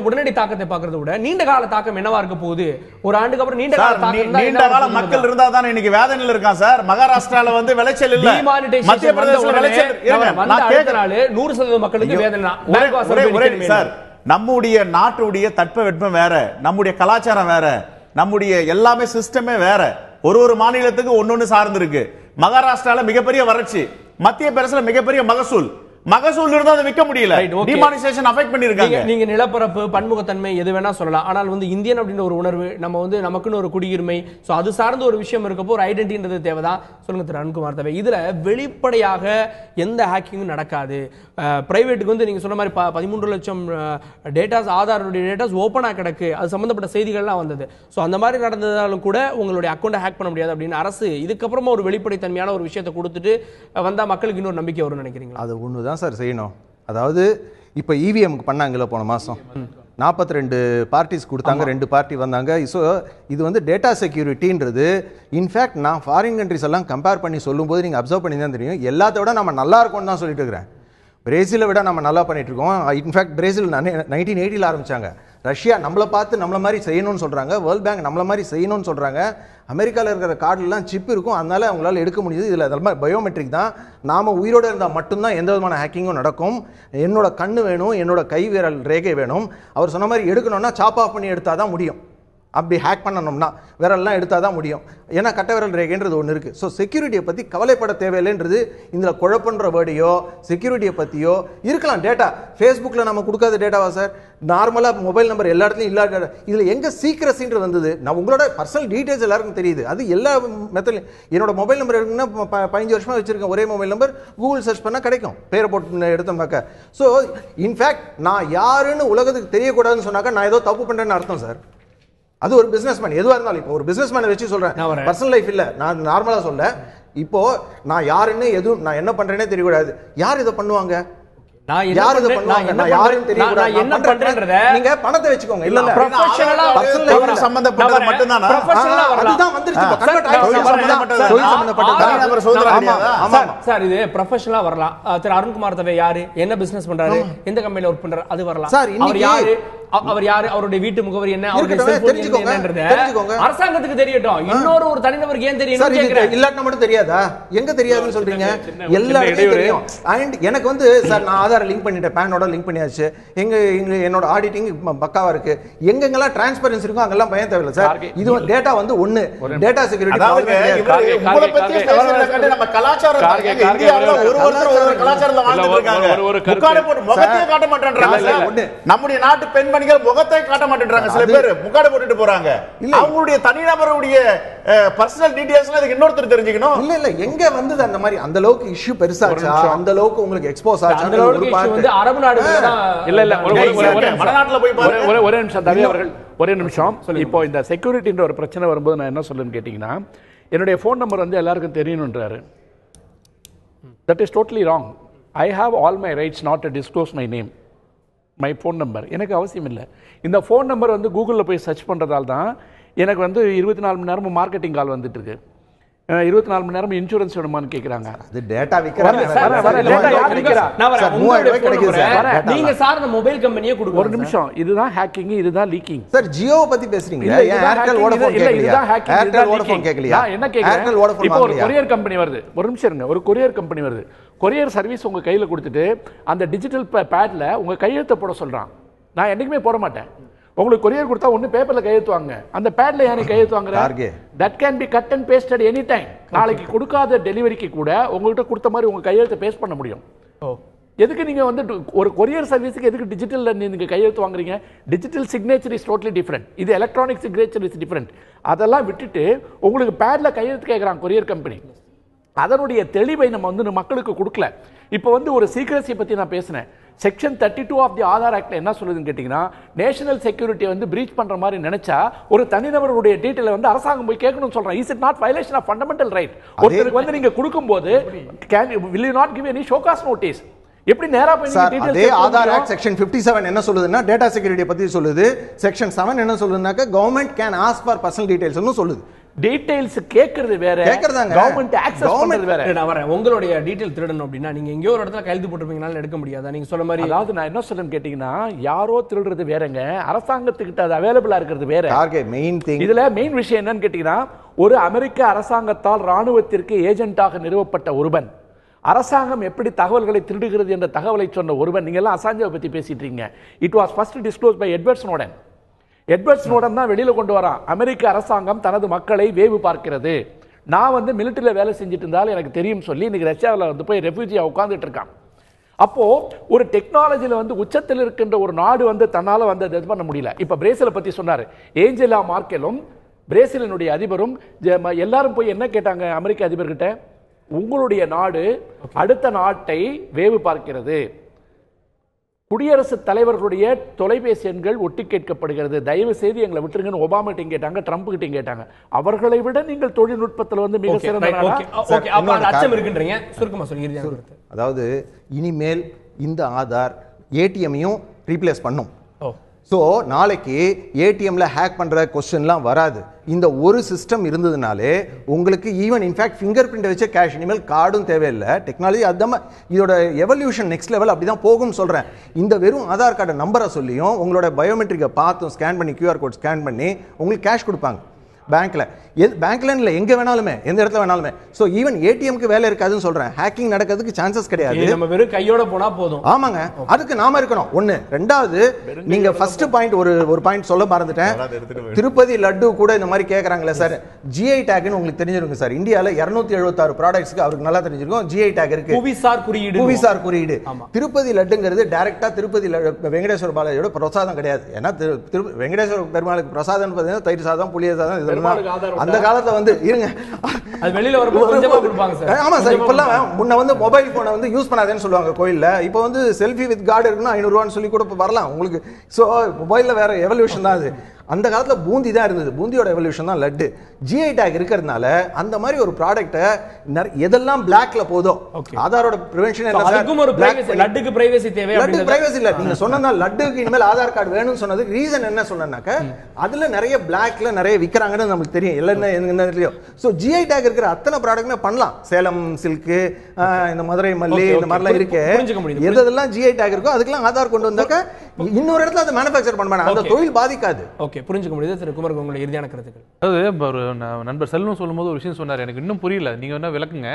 உடனடி தாக்கத்தை பார்க்கறத விட நீண்ட கால தாக்கம் என்னவா இருக்க போகுது? ஒரு ஆண்டுக்கு அப்புறம் நீண்ட கால மக்கள் இருந்தா தான் இன்னைக்கு வேதனையில் இருக்கான் சார். மகாராஷ்டிரால வந்து விளைச்சல் இல்ல, மத்திய பிரதேசல விளைச்சல் 100% மக்களுக்கு வேதனை. சார், நம்முடைய நாட்டுடைய தட்பவெப்பம் வேற, நம்முடைய கலாச்சாரம் வேற, நம்முடைய எல்லாமே சிஸ்டமே வேற. ஒரு மாநிலத்துக்கு ஒன்னொன்னு சார்ந்து இருக்கு. மகாராஷ்டிரால மிகப்பெரிய வறட்சி, மத்திய பிரதேசல மிகப்பெரிய மகசூல் இருந்தா அதை விற்க முடியல. டிமானிசேஷன் அஃபெக்ட் பண்ணிருக்காங்க. நீங்க நிலப்பரப்பு பன்முகத்தன்மை எது வேணா சொல்லலாம், ஆனால் வந்து இந்தியன் அப்படின்ற ஒரு உணர்வு, நம்ம வந்து நமக்குன்னு ஒரு குடியுரிமை, சோ அது சார்ந்த ஒரு விஷயம் இருக்கப்போ ஒரு ஐடென்டிட்டின்றது தேவைதான். சொல்லுங்க திரு அருண்குமார் தவே, இதுல வெளிப்படையாக எந்த ஹேக்கிங்கும் நடக்காது. பிரைவேட்டுக்கு வந்து நீங்க சொன்ன மாதிரி 13 லட்சம் டேட்டாஸ், ஆதாருடைய டேட்டாஸ் ஓப்பனா கிடக்கு, அது சம்பந்தப்பட்ட செய்திகள்லாம் வந்தது. சோ அந்த மாதிரி நடந்ததாலும் கூட உங்களுடைய அக்கௌண்ட்டை ஹேக் பண்ண முடியாது அப்படின்னு அரசு இதுக்கப்புறமா ஒரு வெளிப்படைத்தன்மையான ஒரு விஷயத்தை கொடுத்துட்டு வந்தா மக்களுக்கு இன்னொரு நம்பிக்கை வரும்னு நினைக்கிறீங்களா? அது ஒண்ணுதான் சார் செய்யணும். அதாவது இப்போ இவிஎம்க்கு பண்ணாங்கல்ல போன மாதம் 42 பார்ட்டிஸ் கொடுத்தாங்க, 2 பார்ட்டி வந்தாங்க. ஸோ இது வந்து டேட்டா செக்யூரிட்டின்றது இன்ஃபேக்ட் நான் ஃபாரின் கண்ட்ரிஸ் எல்லாம் கம்பேர் பண்ணி சொல்லும்போது நீங்கள் அப்சர்வ் பண்ணி தான் தெரியும், எல்லாத்த விட நம்ம நல்லா இருக்கோம்னு தான் சொல்லிட்டு இருக்கிறேன். பிரேசிலை விட நம்ம நல்லா பண்ணிட்டு இருக்கோம். இன்ஃபேக்ட் பிரேசில் 1980 ஆரம்பிச்சாங்க. ரஷ்யா நம்மளை பார்த்து நம்மள மாதிரி செய்யணும்னு சொல்றாங்க, வேர்ல்ட் பேங்க் நம்மள மாதிரி செய்யணும்னு சொல்றாங்க. அமெரிக்காவில் இருக்கிற கார்டுலாம் சிப் இருக்கும், அதனால அவங்களால எடுக்க முடியுது. இதில் அதெல்லாம் பயோமெட்ரிக் தான். நாம உயிரோடு இருந்தால் மட்டும்தான் எந்த விதமான ஹேக்கிங்கும் நடக்கும். என்னோட கண்ணு வேணும், என்னோட கை விரல் ரேகை வேணும். அவர் சொன்ன மாதிரி எடுக்கணும்னா சாப் ஆஃப் பண்ணி எடுத்தால் தான் முடியும். அப்படி ஹேக் பண்ணணும்னா விரல்லாம் எடுத்தால் தான் முடியும். ஏன்னா கட்ட விரல் ரேகைன்றது ஒன்று இருக்குது. ஸோ செக்யூரிட்டியை பற்றி கவலைப்பட தேவையில்லைன்றது இதில் குழப்பன்ற வேர்டையோ செக்யூரிட்டியை பற்றியோ இருக்கலாம். டேட்டா ஃபேஸ்புக்கில் நம்ம கொடுக்காத டேட்டாவா சார்? நார்மலாக மொபைல் நம்பர் எல்லா இடத்துலையும் இல்லாத இதில் எங்கே சீக்கிரசின்றது வந்தது? நான் உங்களோட பர்சனல் டீட்டெயில்ஸ் எல்லாருக்கும் தெரியுது. அது எல்லா மெத்தட்லையும் என்னோட மொபைல் நம்பர் இருக்குன்னா 15 வருஷமாக வச்சுருக்கேன் ஒரே மொபைல் நம்பர். கூகுள் சர்ச் பண்ணால் கிடைக்கும், பேரை போட்டு எடுத்தோம்னாக்க. ஸோ இன்ஃபேக்ட் நான் யாருன்னு உலகத்துக்கு தெரியக்கூடாதுன்னு சொன்னாக்கா நான் ஏதோ தப்பு பண்ணுறேன்னு அர்த்தம் சார். அது ஒரு பிசினஸ் மேன் எதுவாக இருந்தாலும். இப்போ ஒரு பிசினஸ் மேனை வச்சு சொல்றேன், பர்சனல் லைஃப் இல்லை, நான் நார்மலா சொல்ல. இப்போ நான் யாருன்னு எதுவும் நான் என்ன பண்றேனே தெரியக்கூடாது. யார் இதை பண்ணுவாங்க? யார் இதை பண்ணுவாங்க? நான் யாருன்னு தெரியக்கூடாது. என்ன பண்றேன்றத நீங்க பணத்தை வச்சுக்கோங்க. இல்ல இல்ல ப்ரொஃபஷனலா சம்பந்தப்பட்டது மட்டும் தான். அதுதான் வந்துருச்சு. இப்ப கன்வெர்ட் ஆயிடுச்சு. சம்பந்தப்பட்டது சார். இது ப்ரொஃபஷனலா வரலாம். திரு அருண்குமார் தவே யாரு, என்ன பிசினஸ் பண்றாரு, எந்த கம்பெனில வர்க் பண்றாரு, அது வரலாம். அவர் யாரு, அவர் யாரு, அவருடைய வீட்டு முகவரி என்ன, அவருடைய செல்போன் என்னன்றது அரசாங்கத்துக்கு தெரியட்டும். இன்னொரு ஒரு தனிநபருக்கு ஏன் தெரியும் கேக்குறேன். இல்லாட்ட மட்டும் தெரியாதா? எங்க தெரியாதுன்னு சொல்றீங்க? எல்லாருக்கும் தெரியும். அண்ட் எனக்கு வந்து சார் நான் ஆதார் லிங்க் பண்ணிட்டேன், பேனோட லிங்க் பண்ணியாச்சு. என்னோட ஆடிட்டிங் பக்காவா இருக்கு. எங்கெங்கெல்லாம் டிரான்ஸ்பரன்சி இருக்கும் அங்கெல்லாம் பயம் தேவையில்லை சார். இது டேட்டா வந்து ஒண்ணு டேட்டா செக்யூரிட்டி. உங்களை பத்தி பேசுறதுக்கு நம்ம கலாச்சாரம் இந்தியாவுல ஒரு கலாச்சாரத்துல வாழ்ந்துட்டு இருக்காங்க. முக்காடு போட்டு முகத்தையே காட்ட மாட்டேன்றாங்க. நம்முடைய நாட்டு பெண் முகத்தை காட்ட மாட்டேன்றாங்க. சில பேர் முக்காடு போட்டுட்டு போறாங்க. அவங்களுடைய தனிநபருடைய பர்சனல் டீடைல்ஸ் அதுக்கு இன்னொருத்தர் தெரிஞ்சுக்கணும். இல்ல இல்ல எங்க வந்தது அந்த மாதிரி அந்த அளவுக்கு இஷ்யூ பெருசாச்சா? அந்த அளவுக்கு உங்களுக்கு எக்ஸ்போஸ் ஆச்சா? அந்த அளவுக்கு இஷ்யூ வந்து அரபு நாடுகள்ல தான். இல்ல இல்ல மலைநாட்டுல போய் பாருங்க. ஒரே நிமிஷம் தவி அவர்கள், ஒரே நிமிஷம். இப்போ இந்த செக்யூரிட்டின்ற ஒரு பிரச்சனை வரும்போது நான் என்ன சொல்லுன்னு கேட்டீங்கன்னா, என்னுடைய ஃபோன் நம்பர் வந்து எல்லாருக்கும் தெரியணுன்றாரு. That is totally wrong. I have all my rights not to disclose my name, my phone number. எனக்கு அவசியம் இல்லை. இந்த ஃபோன் நம்பர் வந்து கூகுளில் போய் சர்ச் பண்ணுறதால தான் எனக்கு வந்து 24 மணி நேரமும் மார்க்கெட்டிங் கால் வந்துட்டு இருக்கு. 24 மணி நேரம் இன்சூரன்ஸ் வேணுமான்னு கேக்குறாங்க. அது டேட்டா விக்கிறாங்க. நீங்க சார் அந்த மொபைல் கம்பெனியே கொடுங்க. ஒரு நிமிஷம், இதுதான் ஹேக்கிங், இதுதான் லீக்கிங். சார் ஜியோ பத்தி பேசுறீங்க. ஏர்டெல் வோடஃபோன் கேக்கலையா? இதுதான் ஹேக்கிங், இதுதான் வோடஃபோன் கேக்கலையா? நான் என்ன கேக்குறேன், இப்போ ஒரு கொரியர் கம்பெனி வருது. ஒரு நிமிஷம் இருங்க. ஒரு கொரியர் கம்பெனி வருது. கொரியர் சர்வீஸ் உங்க கையில கொடுத்துட்டு அந்த டிஜிட்டல் பேட்ல உங்க கையெழுத்து போட சொல்றான். நான் என்னைக்குமே போட மாட்டேன். உங்களுக்கு கொரியர் கொடுத்தா ஒன்னு பேப்பர்ல கையெழுத்துவாங்க, அந்த பேட்ல யானை கையெழுத்துவாங்க. That can be cut and pasted any time. நாளைக்கு கொடுக்காத டெலிவரிக்கு கூட உங்கள்கிட்ட கொடுத்த மாதிரி உங்க கையெழுத்தை பேஸ்ட் பண்ண முடியும். எதுக்கு நீங்க வந்து ஒரு கொரியர் சர்வீஸுக்கு எதுக்கு டிஜிட்டல் நீங்க கையெழுத்து வாங்குறீங்க? Digital signature is totally different, இது எலக்ட்ரானிக் சிக்னேச்சர் இஸ் டிஃபரெண்ட். அதெல்லாம் விட்டுட்டு உங்களுக்கு பேட்ல கையெழுத்து கேட்குறாங்க கொரியர் கம்பெனி. அதனுடைய தெளிவை நம்ம வந்து மக்களுக்கு கொடுக்கல. இப்போ வந்து ஒரு சீக்ரெசி பத்தி நான் பேசினேன். செக்ஷன் 32 ஆஃப் தி ஆதார் ஆக்ட்ல என்ன சொல்லுதுன்னு கேட்டீங்கன்னா, நேஷனல் செக்யூரிட்டியை வந்து பிரீச் பண்ற மாதிரி நினைச்சா ஒரு தனிநபருடைய டீடைலை வந்து அரசாங்கம் போய் கேட்கணும்னு சொல்றாங்க. Is it not violation of fundamental right? ஒருத்தருக்கு வந்து நீங்க கொடுக்கும்போது will you not give any show cause notice? எப்படி நேரா போய் நீங்க டீடைல்ஸ் அதே ஆதார் ஆக்ட் செக்ஷன் 57 என்ன சொல்லுதுன்னா டேட்டா செக்யூரிட்டி பத்தி சொல்லுது. செக்ஷன் 7 என்ன சொல்லுதுனாக்க government can ask for personal details சொல்லுது. டீடைல்ஸ் கேக்குறது வேற, கவர்மெண்ட் ஆக்சஸ் பண்றது வேற. நான் வரேன், உங்களுடைய டீடைல் திருடணும் அப்படின்னா நீங்க எங்கேயோ ஒரு இடத்துல கையெழுத்து போட்டுருப்பீங்கனால எடுக்க முடியாதா? நீங்க சொல்ற மாதிரி. அதாவது நான் என்ன சொல்றேன்னு கேட்டீங்கன்னா, யாரோ திருடுறது வேறங்க, அரசாங்கத்துக்கிட்ட அது அவைலபிளா இருக்கிறது வேற. மெயின் திங் இதுல மெயின் விஷயம் என்னன்னு கேட்டீங்கன்னா, ஒரு அமெரிக்க அரசாங்கத்தால் ராணுவத்திற்கு ஏஜென்ட்டாக நிறுவப்பட்ட ஒருவன் அரசாங்கம் எப்படி தகவல்களை திருடுகிறது என்ற தகவலை சொன்ன ஒருவன். நீங்க எல்லாம் அசாஞ்சாவை பத்தி பேசிட்டு இருக்கீங்க. It was first disclose by Edward Snowden. Edward Snowden தான் வெளியில கொண்டு வரான், அமெரிக்க அரசாங்கம் தனது மக்களை வேவு பார்க்கிறது. நான் வந்து மிலிட்டரியில வேலை செஞ்சுட்டு இருந்தாலும் எனக்கு தெரியும் சொல்லி இன்னைக்கு ரஷ்யாவில் வந்து போய் ரெஃப்யூஜியா உட்கார்ந்துட்டு இருக்கான். அப்போ ஒரு டெக்னாலஜில வந்து உச்சத்தில் இருக்கின்ற ஒரு நாடு வந்து தன்னால வந்து இது பண்ண முடியல. இப்ப பிரேசிலை பத்தி சொன்னாரு. ஏஞ்சலா மார்க்கெலும் பிரேசிலினுடைய அதிபரும் எல்லாரும் போய் என்ன கேட்டாங்க அமெரிக்க அதிபர்கிட்ட? உங்களுடைய நாடு அடுத்த நாட்டை வேவு பார்க்கிறது, குடியரசுத் தலைவர்களுடைய தொலைபேசி எண்கள் ஒட்டி கேட்கப்படுகிறது, தயவு செய்து எங்களை விட்டுருங்கன்னு ஒபாமா கிட்ட கேட்டாங்க, ட்ரம்ப் கிட்ட கேட்டாங்க. அவர்களை விட நீங்கள் தொழில்நுட்பத்தில் வந்து மிக சிறந்த அச்சம் இருக்குன்றீங்க. சுருக்கமா சொல்லுங்க. அதாவது இனிமேல் இந்த ஆதார் ஏடிஎம்மையும் ரீப்ளேஸ் பண்ணும். ஸோ நாளைக்கு ஏடிஎம்ல ஹேக் பண்ற கொஸ்டின்லாம் வராது. இந்த ஒரு சிஸ்டம் இருந்ததுனாலே உங்களுக்கு ஈவன் இன்ஃபேக்ட் ஃபிங்கர் பிரிண்ட் வச்ச கேஷ், இனிமேல் கார்டும் தேவையில்லை. டெக்னாலஜி அதுதான் இதோட எவல்யூஷன் நெக்ஸ்ட் லெவல் அப்படிதான் போகும்னு சொல்றேன். இந்த வெறும் ஆதார் கார்டு நம்பரை சொல்லியும் உங்களோட பயோமெட்ரிக்கை பார்த்தும் ஸ்கேன் பண்ணி QR கோட் ஸ்கேன் பண்ணி உங்களுக்கு கேஷ் கொடுப்பாங்க. பேங்க்ல இல்ல எங்க வேணாலுமே, எந்த இடத்துல வேணாலுமே. சோ ஈவன் ஏடிஎம்க்கு வேலை இருக்காதுன்னு சொல்றேன். ஹேக்கிங் நடக்கிறதுக்கு சான்சஸ் கிடையாது. நம்ம வெறும் கையோட போனா போதும். ஆமாங்க, அதுக்கு நாம இருக்கணும். ஒண்ணு. ரெண்டாவது, நீங்க ஃபர்ஸ்ட் பாயிண்ட் ஒரு பாயிண்ட் சொல்ல மறந்துட்டேன். திருப்பதி லட்டு கூட இந்த மாதிரி கேக்குறாங்களே சார், GI டேக்னு உங்களுக்கு தெரிஞ்சிருக்கும் சார். இந்தியால 276 ப்ராடக்ட்ஸ்க்கு அவருக்கு நல்லா தெரிஞ்சிருக்கும் GI டேக் இருக்கு. புவிசார் குறியீடு. திருப்பதி லட்டுங்கிறது டைரக்டா திருப்பதி வெங்கடேஸ்வர பாலாஜியோட பிரசாதம் கிடையாது. ஏன்னா வெங்கடேஸ்வர பெருமாளுக்கு பிரசாதம் பார்த்தீங்கன்னா தயிர் சாதம், புளிய சாதம். அந்த காலத்துல வந்து இருங்க, அது வெளியில வரும்போது கொஞ்சமா கொடுப்பாங்க சார். ஆமா சார், இப்பெல்லாம் முன்ன வந்து மொபைல் போனை வந்து யூஸ் பண்ணாதேன்னு சொல்லுவாங்க கோயில்ல. இப்போ வந்து செல்ஃபி வித் காட் இருக்குன்னா 500 ரூபான்னு சொல்லி கூட வரலாம் உங்களுக்கு. சோ மொபைல்ல வேற எவல்யூஷன் தான் அது. அந்த காலத்துல பூந்தி தான் இருந்தது, பூந்தியோட எவல்யூஷன் தான் லட்டு. GI டேக் இருக்கிறதுனால அந்த மாதிரி ஒரு ப்ராடக்ட்டை எதெல்லாம் பிளாக்ல போதோ, ஆதாரோட பிரிவென்ஷன் என்ன சார்? லட்டுக்கு பிரைவசி தேவை. லட்டுக்கு பிரைவசி இல்ல. நீங்க சொன்னா லட்டுக்கு இனிமேல் ஆதார் கார்டு வேணும்னு சொன்னதுக்கு ரீசன் என்ன சொன்னாக்க, அதுல நிறைய பிளாக்ல நிறைய விக்கிறாங்கன்னு நமக்கு தெரியும். என்ன தெரியும். சோ GI டேக் இருக்கிற அத்தனை ப்ராடக்ட்மே பண்ணலாம். சேலம் சில்க், இந்த மதுரை மல்லி, இந்த மாதிரிலாம் இருக்கு. எதெல்லாம் GI டேக் இருக்கோ அதுக்கெல்லாம் ஆதார் கொண்டு வந்தாக்க இன்னொரு இடத்துல அதை மேனுஃபேக்சர் பண்ண மாட்டாங்க, அந்த தொழில் பாதிக்காது. புரிஞ்சுக்க முடியுது. திரு குமர், உங்களுடைய இறுதியான கருத்துக்கள். அதாவது ஒரு நண்பர் செல்வம் சொல்லும்போது ஒரு விஷயம் சொன்னார், எனக்கு இன்னும் புரியல, நீங்க என்ன விளக்குங்க.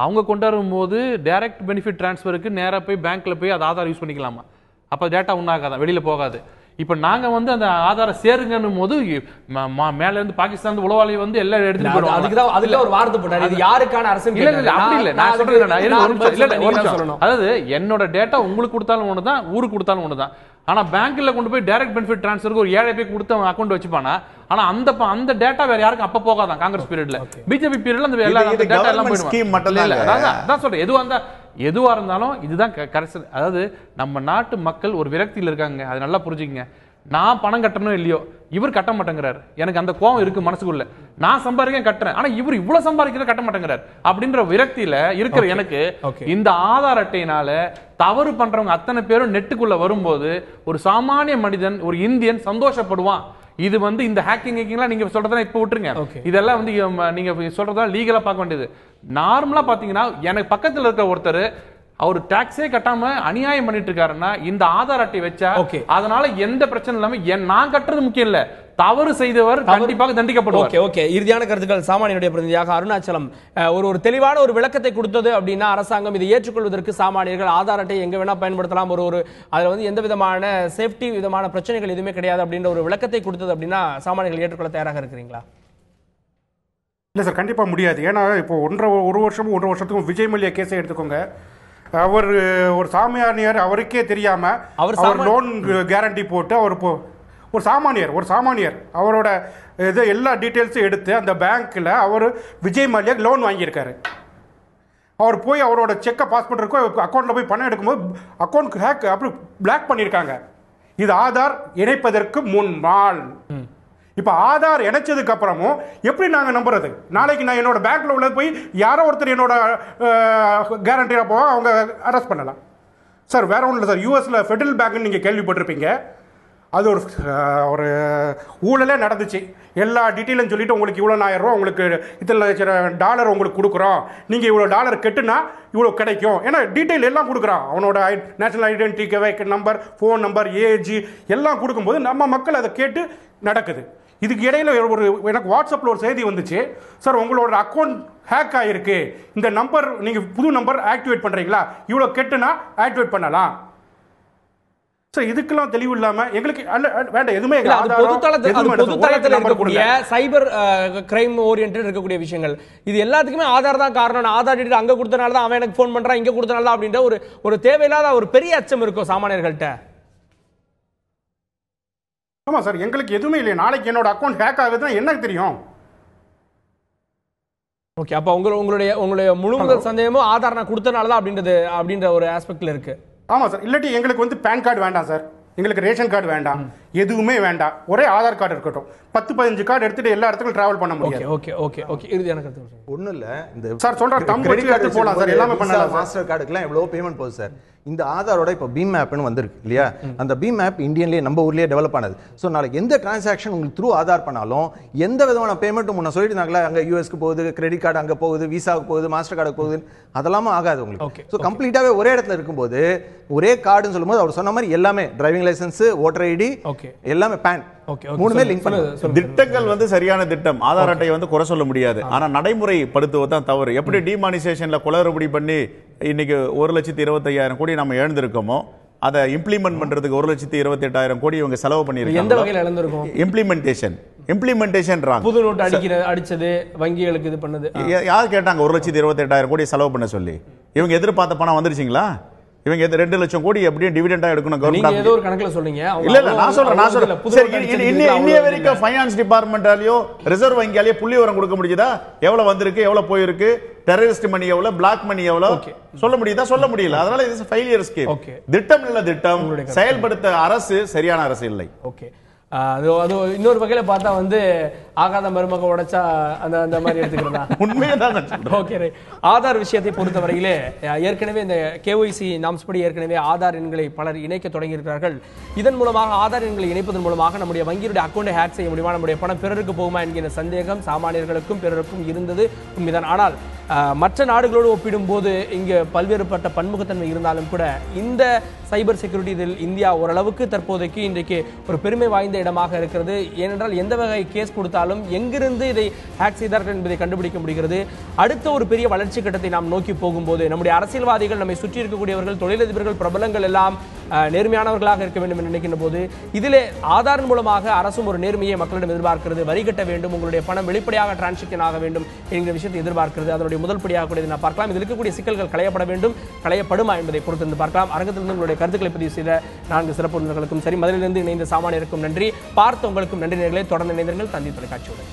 அவங்க கொண்டாடும் போது டைரக்ட் பெனிஃபிட் டிரான்ஸ்ஃபருக்கு நேராக போய் பேங்க்ல போய் அது ஆதார் யூஸ் பண்ணிக்கலாமா? அப்போ டேட்டா ஒன்றாகாதான், வெளியில போகாது. இப்போ நாங்க வந்து அந்த ஆதாரம் சேருங்கன்னும் போது மேல இருந்து பாகிஸ்தான் உளவாளி வந்து எல்லாம் எடுத்துட்டு போறோம். அதுக்கு ஒரு வார்த்தை போட்டாரு, இது யாருக்கான அரசு? இல்ல இல்ல அப்படி இல்ல, நான் சொல்றேன். அதாவது என்னோட டேட்டா உங்களுக்கு கொடுத்தாலும் ஒண்ணுதான், ஊருக்கு கொடுத்தாலும் ஒண்ணுதான். ஆனா பேங்க்ல கொண்டு போய் டைரக்ட் பெனிஃபிட் டிரான்ஸ்ஃபருக்கு ஒரு 7 பேர் கொடுத்து அக்கௌண்ட் வச்சுப்பானா, ஆனா அந்த டேட்டா வேற யாருக்கும் அப்ப போகாதான். காங்கிரஸ் பீரியட்ல, பிஜேபி பீரியட்ல அந்த டேட்டா எல்லாம் போயிடும். அதான் சொல்றேன், எதுவா இருந்தாலும் இதுதான் கரெக்ட். அதாவது நம்ம நாட்டு மக்கள் ஒரு விரக்தியில் இருக்காங்க, அது நல்லா புரிஞ்சுக்கங்க. நான் பணம் கட்டணும் இல்லையோ, இவர் கட்ட மாட்டேங்கிறார். எனக்கு அந்த கோவம் இருக்கு மனசுக்குள்ள. நான் சம்பாதிக்க கட்டுறேன், ஆனா இவர் இவ்வளவு சம்பாதிக்கிற கட்ட மாட்டேங்கிறார் அப்படின்ற விரக்தியில இருக்கிற எனக்கு இந்த ஆதார் அட்டையினால தவறு பண்றவங்க அத்தனை பேரும் நெட்டுக்குள்ள வரும்போது ஒரு சாமானிய மனிதன், ஒரு இந்தியன் சந்தோஷப்படுவான். இது வந்து இந்த ஹேக்கிங்லாம் நீங்க சொல்றதெல்லாம் இப்ப விட்டுருங்க. இதெல்லாம் வந்து நீங்க சொல்றதெல்லாம் லீகலா பார்க்க வேண்டியது. நார்மலா பாத்தீங்கன்னா எனக்கு பக்கத்துல இருக்க ஒருத்தர் அவர் டாக்ஸே கட்டாம அநியாயம் பண்ணிட்டு இருக்காருன்னா இந்த ஆதார் அட்டை வச்சா அதனால எந்த பிரச்சனை இல்லாம நான் கட்டுறது முக்கியம் இல்ல, தவறு செய்தவர் கண்டிப்பாக தண்டிக்கப்படுவார். ஓகே, இறுதியான கருத்துக்கள் சாமானியனுடைய பிரதிநிதியாக அருணாச்சலம் ஒரு தெளிவான ஒரு விளக்கத்தை கொடுத்தது அப்படின்னா, அரசாங்கம் இதை ஏற்றுக்கொள்வதற்கு சாமானியர்கள் ஆதார் அட்டை எங்க வேணா பயன்படுத்தலாம், ஒரு அதுல வந்து எந்த விதமான சேஃப்டி விதமான பிரச்சனைகள் எதுவுமே கிடையாது அப்படின்ற ஒரு விளக்கத்தை கொடுத்தது அப்படின்னா சாமானியர்கள் ஏற்றுக்கொள்ள தயாராக இருக்கிறீங்களா? இல்லை சார், கண்டிப்பாக முடியாது. ஏன்னா இப்போ 1.5 வருஷமும் 1.5 வருஷத்துக்கும் விஜய் மல்லையா கேஸை எடுத்துக்கோங்க. அவர் ஒரு சாமானியர், அவருக்கே தெரியாம அவர் லோன் கேரண்டி போட்டு ஒரு சாமானியர் அவரோட இது எல்லா டீட்டெயில்ஸும் எடுத்து அந்த பேங்க்கில் அவர் விஜய் மல்யா லோன் வாங்கியிருக்காரு. அவர் போய் அவரோட செக்கை பாஸ் பண்ணுறதுக்கு அக்கௌண்ட்டில் போய் பணம் எடுக்கும்போது அக்கௌண்ட் ஹேக் அப்படி பிளாக் பண்ணியிருக்காங்க. இது ஆதார் இணைப்பதற்கு முன்னால். இப்போ ஆதார் இணைச்சதுக்கு அப்புறமும் எப்படி நாங்கள் நம்புறது? நாளைக்கு நான் என்னோட பேங்க்ல உள்ள போய் யாரோ ஒருத்தர் என்னோட கேரண்டியாக போவோம், அவங்க அரெஸ்ட் பண்ணலாம். சார் வேற ஒன்றும் இல்லை சார், யூஎஸில் ஃபெடரல் பேங்க்னு நீங்கள் கேள்விப்பட்டிருப்பீங்க. அது ஒரு ஊழலே நடந்துச்சு. எல்லா டீட்டெயிலும் சொல்லிட்டு உங்களுக்கு இவ்வளோ 1000 ரூபா, உங்களுக்கு இத்தனை டாலர் உங்களுக்கு கொடுக்குறோம், நீங்கள் இவ்வளோ டாலர் கட்டுனா இவ்வளோ கிடைக்கும். ஏன்னா டீட்டெயில் எல்லாம் கொடுக்குறான், அவனோட national identity number, phone number, age எல்லாம் கொடுக்கும்போது நம்ம மக்கள் அதை கேட்டு நடக்குது. இதுக்கு இடையில எனக்கு வாட்ஸ்அப்பில் ஒரு செய்தி வந்துச்சு, சார் உங்களோட அக்கௌண்ட் ஹேக் ஆகிருக்கு, இந்த நம்பர் நீங்கள் புது நம்பர் ஆக்டிவேட் பண்ணுறீங்களா, இவ்வளோ கெட்டுனா ஆக்டிவேட் பண்ணலாம். சார் இதுக்கெல்லாம் தெளிவு இல்லாம எங்களுக்கு வேண்டாம் எதுவுமே. பொதுத்தளத்தில் இருக்கக்கூடிய சைபர் கிரைம் ஓரியன்ட் இருக்கக்கூடிய விஷயங்கள் இது எல்லாத்துக்குமே ஆதார் தான் காரணம். ஆதார் டீட்டெயில் அங்க கொடுத்தனால தான் அவன் எனக்கு ஃபோன் பண்றான், இங்க கொடுத்தனால தான் அப்படின்ற ஒரு தேவையில்லாத ஒரு பெரிய அச்சம் இருக்கும் சாமானியர்கள்ட்ட. ஆமா சார், எங்களுக்கு எதுவுமே இல்லை. நாளைக்கு என்னோட அக்கௌண்ட் ஹேக் ஆகுதுன்னா எனக்கு தெரியும். ஓகே, அப்ப உங்களுடைய முழு சந்தேகமும் ஆதார் நான் கொடுத்தனால தான் அப்படின்ற ஒரு ஆஸ்பெக்ட்ல இருக்கு. ஆமாம் சார், இல்லாட்டி எங்களுக்கு வந்து பேன் கார்டு வேண்டாம் சார், எங்களுக்கு ரேஷன் கார்டு வேண்டாம், எதுவுமே வேண்டாம், ஒரே ஆதார் கார்டு இருக்கட்டும். 10-15 கார்டு எடுத்துட்டு எல்லா இடத்துக்கும் டிராவல் பண்ண முடியும். ஓகே ஓகே ஓகே, இது எனக்கு ஒன்றும் இல்லை. இந்த சார் சொல்கிறேன், கிரெடிட் கார்டு போகலாம் சார், எல்லாமே பண்ணலாம். மாஸ்டர் கார்டுக்குலாம் எவ்வளோ பேமெண்ட் போகுது சார். இந்த ஆதாரோட இப்போ பீம் ஆப்னு வந்திருக்கு இல்லையா, அந்த பீம் ஆப் இந்தியன்லேயே நம்ம ஊர்லேயே டெவலப் ஆனது. ஸோ நாளைக்கு எந்த டிரான்சாக்ஷன் உங்களுக்கு த்ரூ ஆதார் பண்ணாலும் எந்த விதமான பேமெண்ட்டும் முன்ன சொல்லியிருந்தாங்களா, அங்கே யூஎஸ்க்கு போகுது, கிரெடிட் கார்டு அங்கே போகுது, விசாவுக்கு போகுது, மாஸ்டர் கார்டுக்கு போகுது, அதெல்லாமே ஆகாது உங்களுக்கு. ஸோ கம்ப்ளீட்டாகவே ஒரே இடத்துல இருக்கும்போது ஒரே கார்டுன்னு சொல்லும்போது அவர் சொன்ன மாதிரி எல்லாமே டிரைவிங் லைசன்ஸ், ஓட்டர் ஐடி, எல்லாமே பேன், மூணுமே லிங்க் பண்ணுது. திட்டங்கள் வந்து சரியான திட்டம், ஆதார் அட்டையை வந்து குறை சொல்ல முடியாது. ஆனா நடைமுறைப்படுத்துவது தான் தவறு. எப்படி டிமானிசேஷன்ல குளறுபடி பண்ணி இன்னைக்கு 1,25,000 கோடி நம்ம எழுந்திருக்கோமோ, அதை இம்ப்ளிமெண்ட் பண்றதுக்கு 1,28,000 கோடி இவங்க செலவு பண்ணிருக்காங்க. எந்த வகையில் இழந்திருக்கும்? இம்ப்ளிமெண்டேஷன் புது நோட் அடிச்சது, வங்கிகளுக்கு இது பண்ணது. யார் கேட்டாங்க 1,28,000 கோடி செலவு பண்ண சொல்லி? இவங்க எதிர்பார்த்த பணம் வந்துருச்சுங்களா? இவங்க 2 லட்சம் கோடி எப்படியும் டிவிடெண்டா எடுக்கணும் கவர்மெண்ட். ஏதோ ஒரு கணக்குல சொல்றீங்க. இல்ல நான் சொல்றேன் சரி, இன்னைய வரைக்கும் ஃபைனான்ஸ் டிபார்ட்மெண்டாலயோ ரிசர்வ் வங்கியாலயோ புள்ளி விவரம் கொடுக்க முடியுதா? எவ்வளவு வந்திருக்கு, எவ்வளவு போயிருக்கு, டெரரிஸ்ட் மணி எவ்வளவு, பிளாக் மணி எவ்வளவு சொல்ல முடியுதா? சொல்ல முடியல. அதனால இது ஃபெயிலியர் ஸ்கீம். திட்டம் இல்ல திட்டம், செயல்படுத்த அரசு சரியான அரசு இல்லை. ஓகே, அது இன்னொரு வகையில பார்த்தா வந்து ஆகாத மருமக உடைச்சா அந்த மாதிரி எடுத்துக்கிறதா? உண்மையதான். ஓகே, ஆதார் விஷயத்தை பொறுத்தவரையிலே ஏற்கனவே இந்த கேஒய்சி நாம்ஸ் படி ஏற்கனவே ஆதார் எண்களை பலர் இணைக்க தொடங்கியிருக்கிறார்கள். இதன் மூலமாக ஆதார் எண்களை இணைப்பதன் மூலமாக நம்முடைய வங்கியுடைய அக்கௌண்டை ஹேக் செய்ய முடியுமா, நம்முடைய பணம் பிறருக்கு போகுமா என்கிற சந்தேகம் சாமானியர்களுக்கும் பிறருக்கும் இருந்தது, உண்மைதான். ஆனால் மற்ற நாடுகளோடு ஒப்பிடும்போது இங்கு பல்வேறுபட்ட பன்முகத்தன்மை இருந்தாலும் கூட இந்த சைபர் செக்யூரிட்டி இதில் இந்தியா ஓரளவுக்கு தற்போதைக்கு இன்றைக்கு ஒரு பெருமை வாய்ந்த இடமாக இருக்கிறது. ஏனென்றால் எந்த வகை கேஸ் கொடுத்தாலும் எங்கிருந்து இதை ஹேக் செய்தார்கள் என்பதை கண்டுபிடிக்க முடிகிறது. அடுத்த ஒரு பெரிய வளர்ச்சி கட்டத்தை நாம் நோக்கி போகும்போது நம்முடைய அரசியல்வாதிகள், நம்மை சுற்றி இருக்கக்கூடியவர்கள், தொழிலதிபர்கள், பிரபலங்கள் எல்லாம் நேர்மையானவர்களாக இருக்க வேண்டும் என்று நினைக்கின்ற போது இதிலே ஆதார் மூலமாக அரசும் ஒரு நேர்மையை மக்களிடம் எதிர்பார்க்கிறது. வரி கட்ட வேண்டும், உங்களுடைய பணம் வெளிப்படையாக டிரான்சாக்ஷன் ஆக வேண்டும் என்கிற விஷயத்தை எதிர்பார்க்கிறது. அதனுடைய முதல் படியாக கூட நான் பார்க்கலாம். இதில் இருக்கக்கூடிய சிக்கல்கள் களையப்பட வேண்டும், களையப்படுமா என்பதை பொறுத்திருந்து பார்க்கலாம். அரங்கத்திலிருந்து உங்களுடைய கருத்துக்களை பதிவு செய்த 4 சிறப்பு விருந்தினர்களுக்கும் சரி, மதுரையிலிருந்து இணைந்த சாமானியருக்கும் நன்றி, பார்த்த உங்களுக்கும் நன்றி நேயர்களே. தொடர்ந்து இணைந்தீர்கள் தந்தி தொலைக்காட்சியுடன்.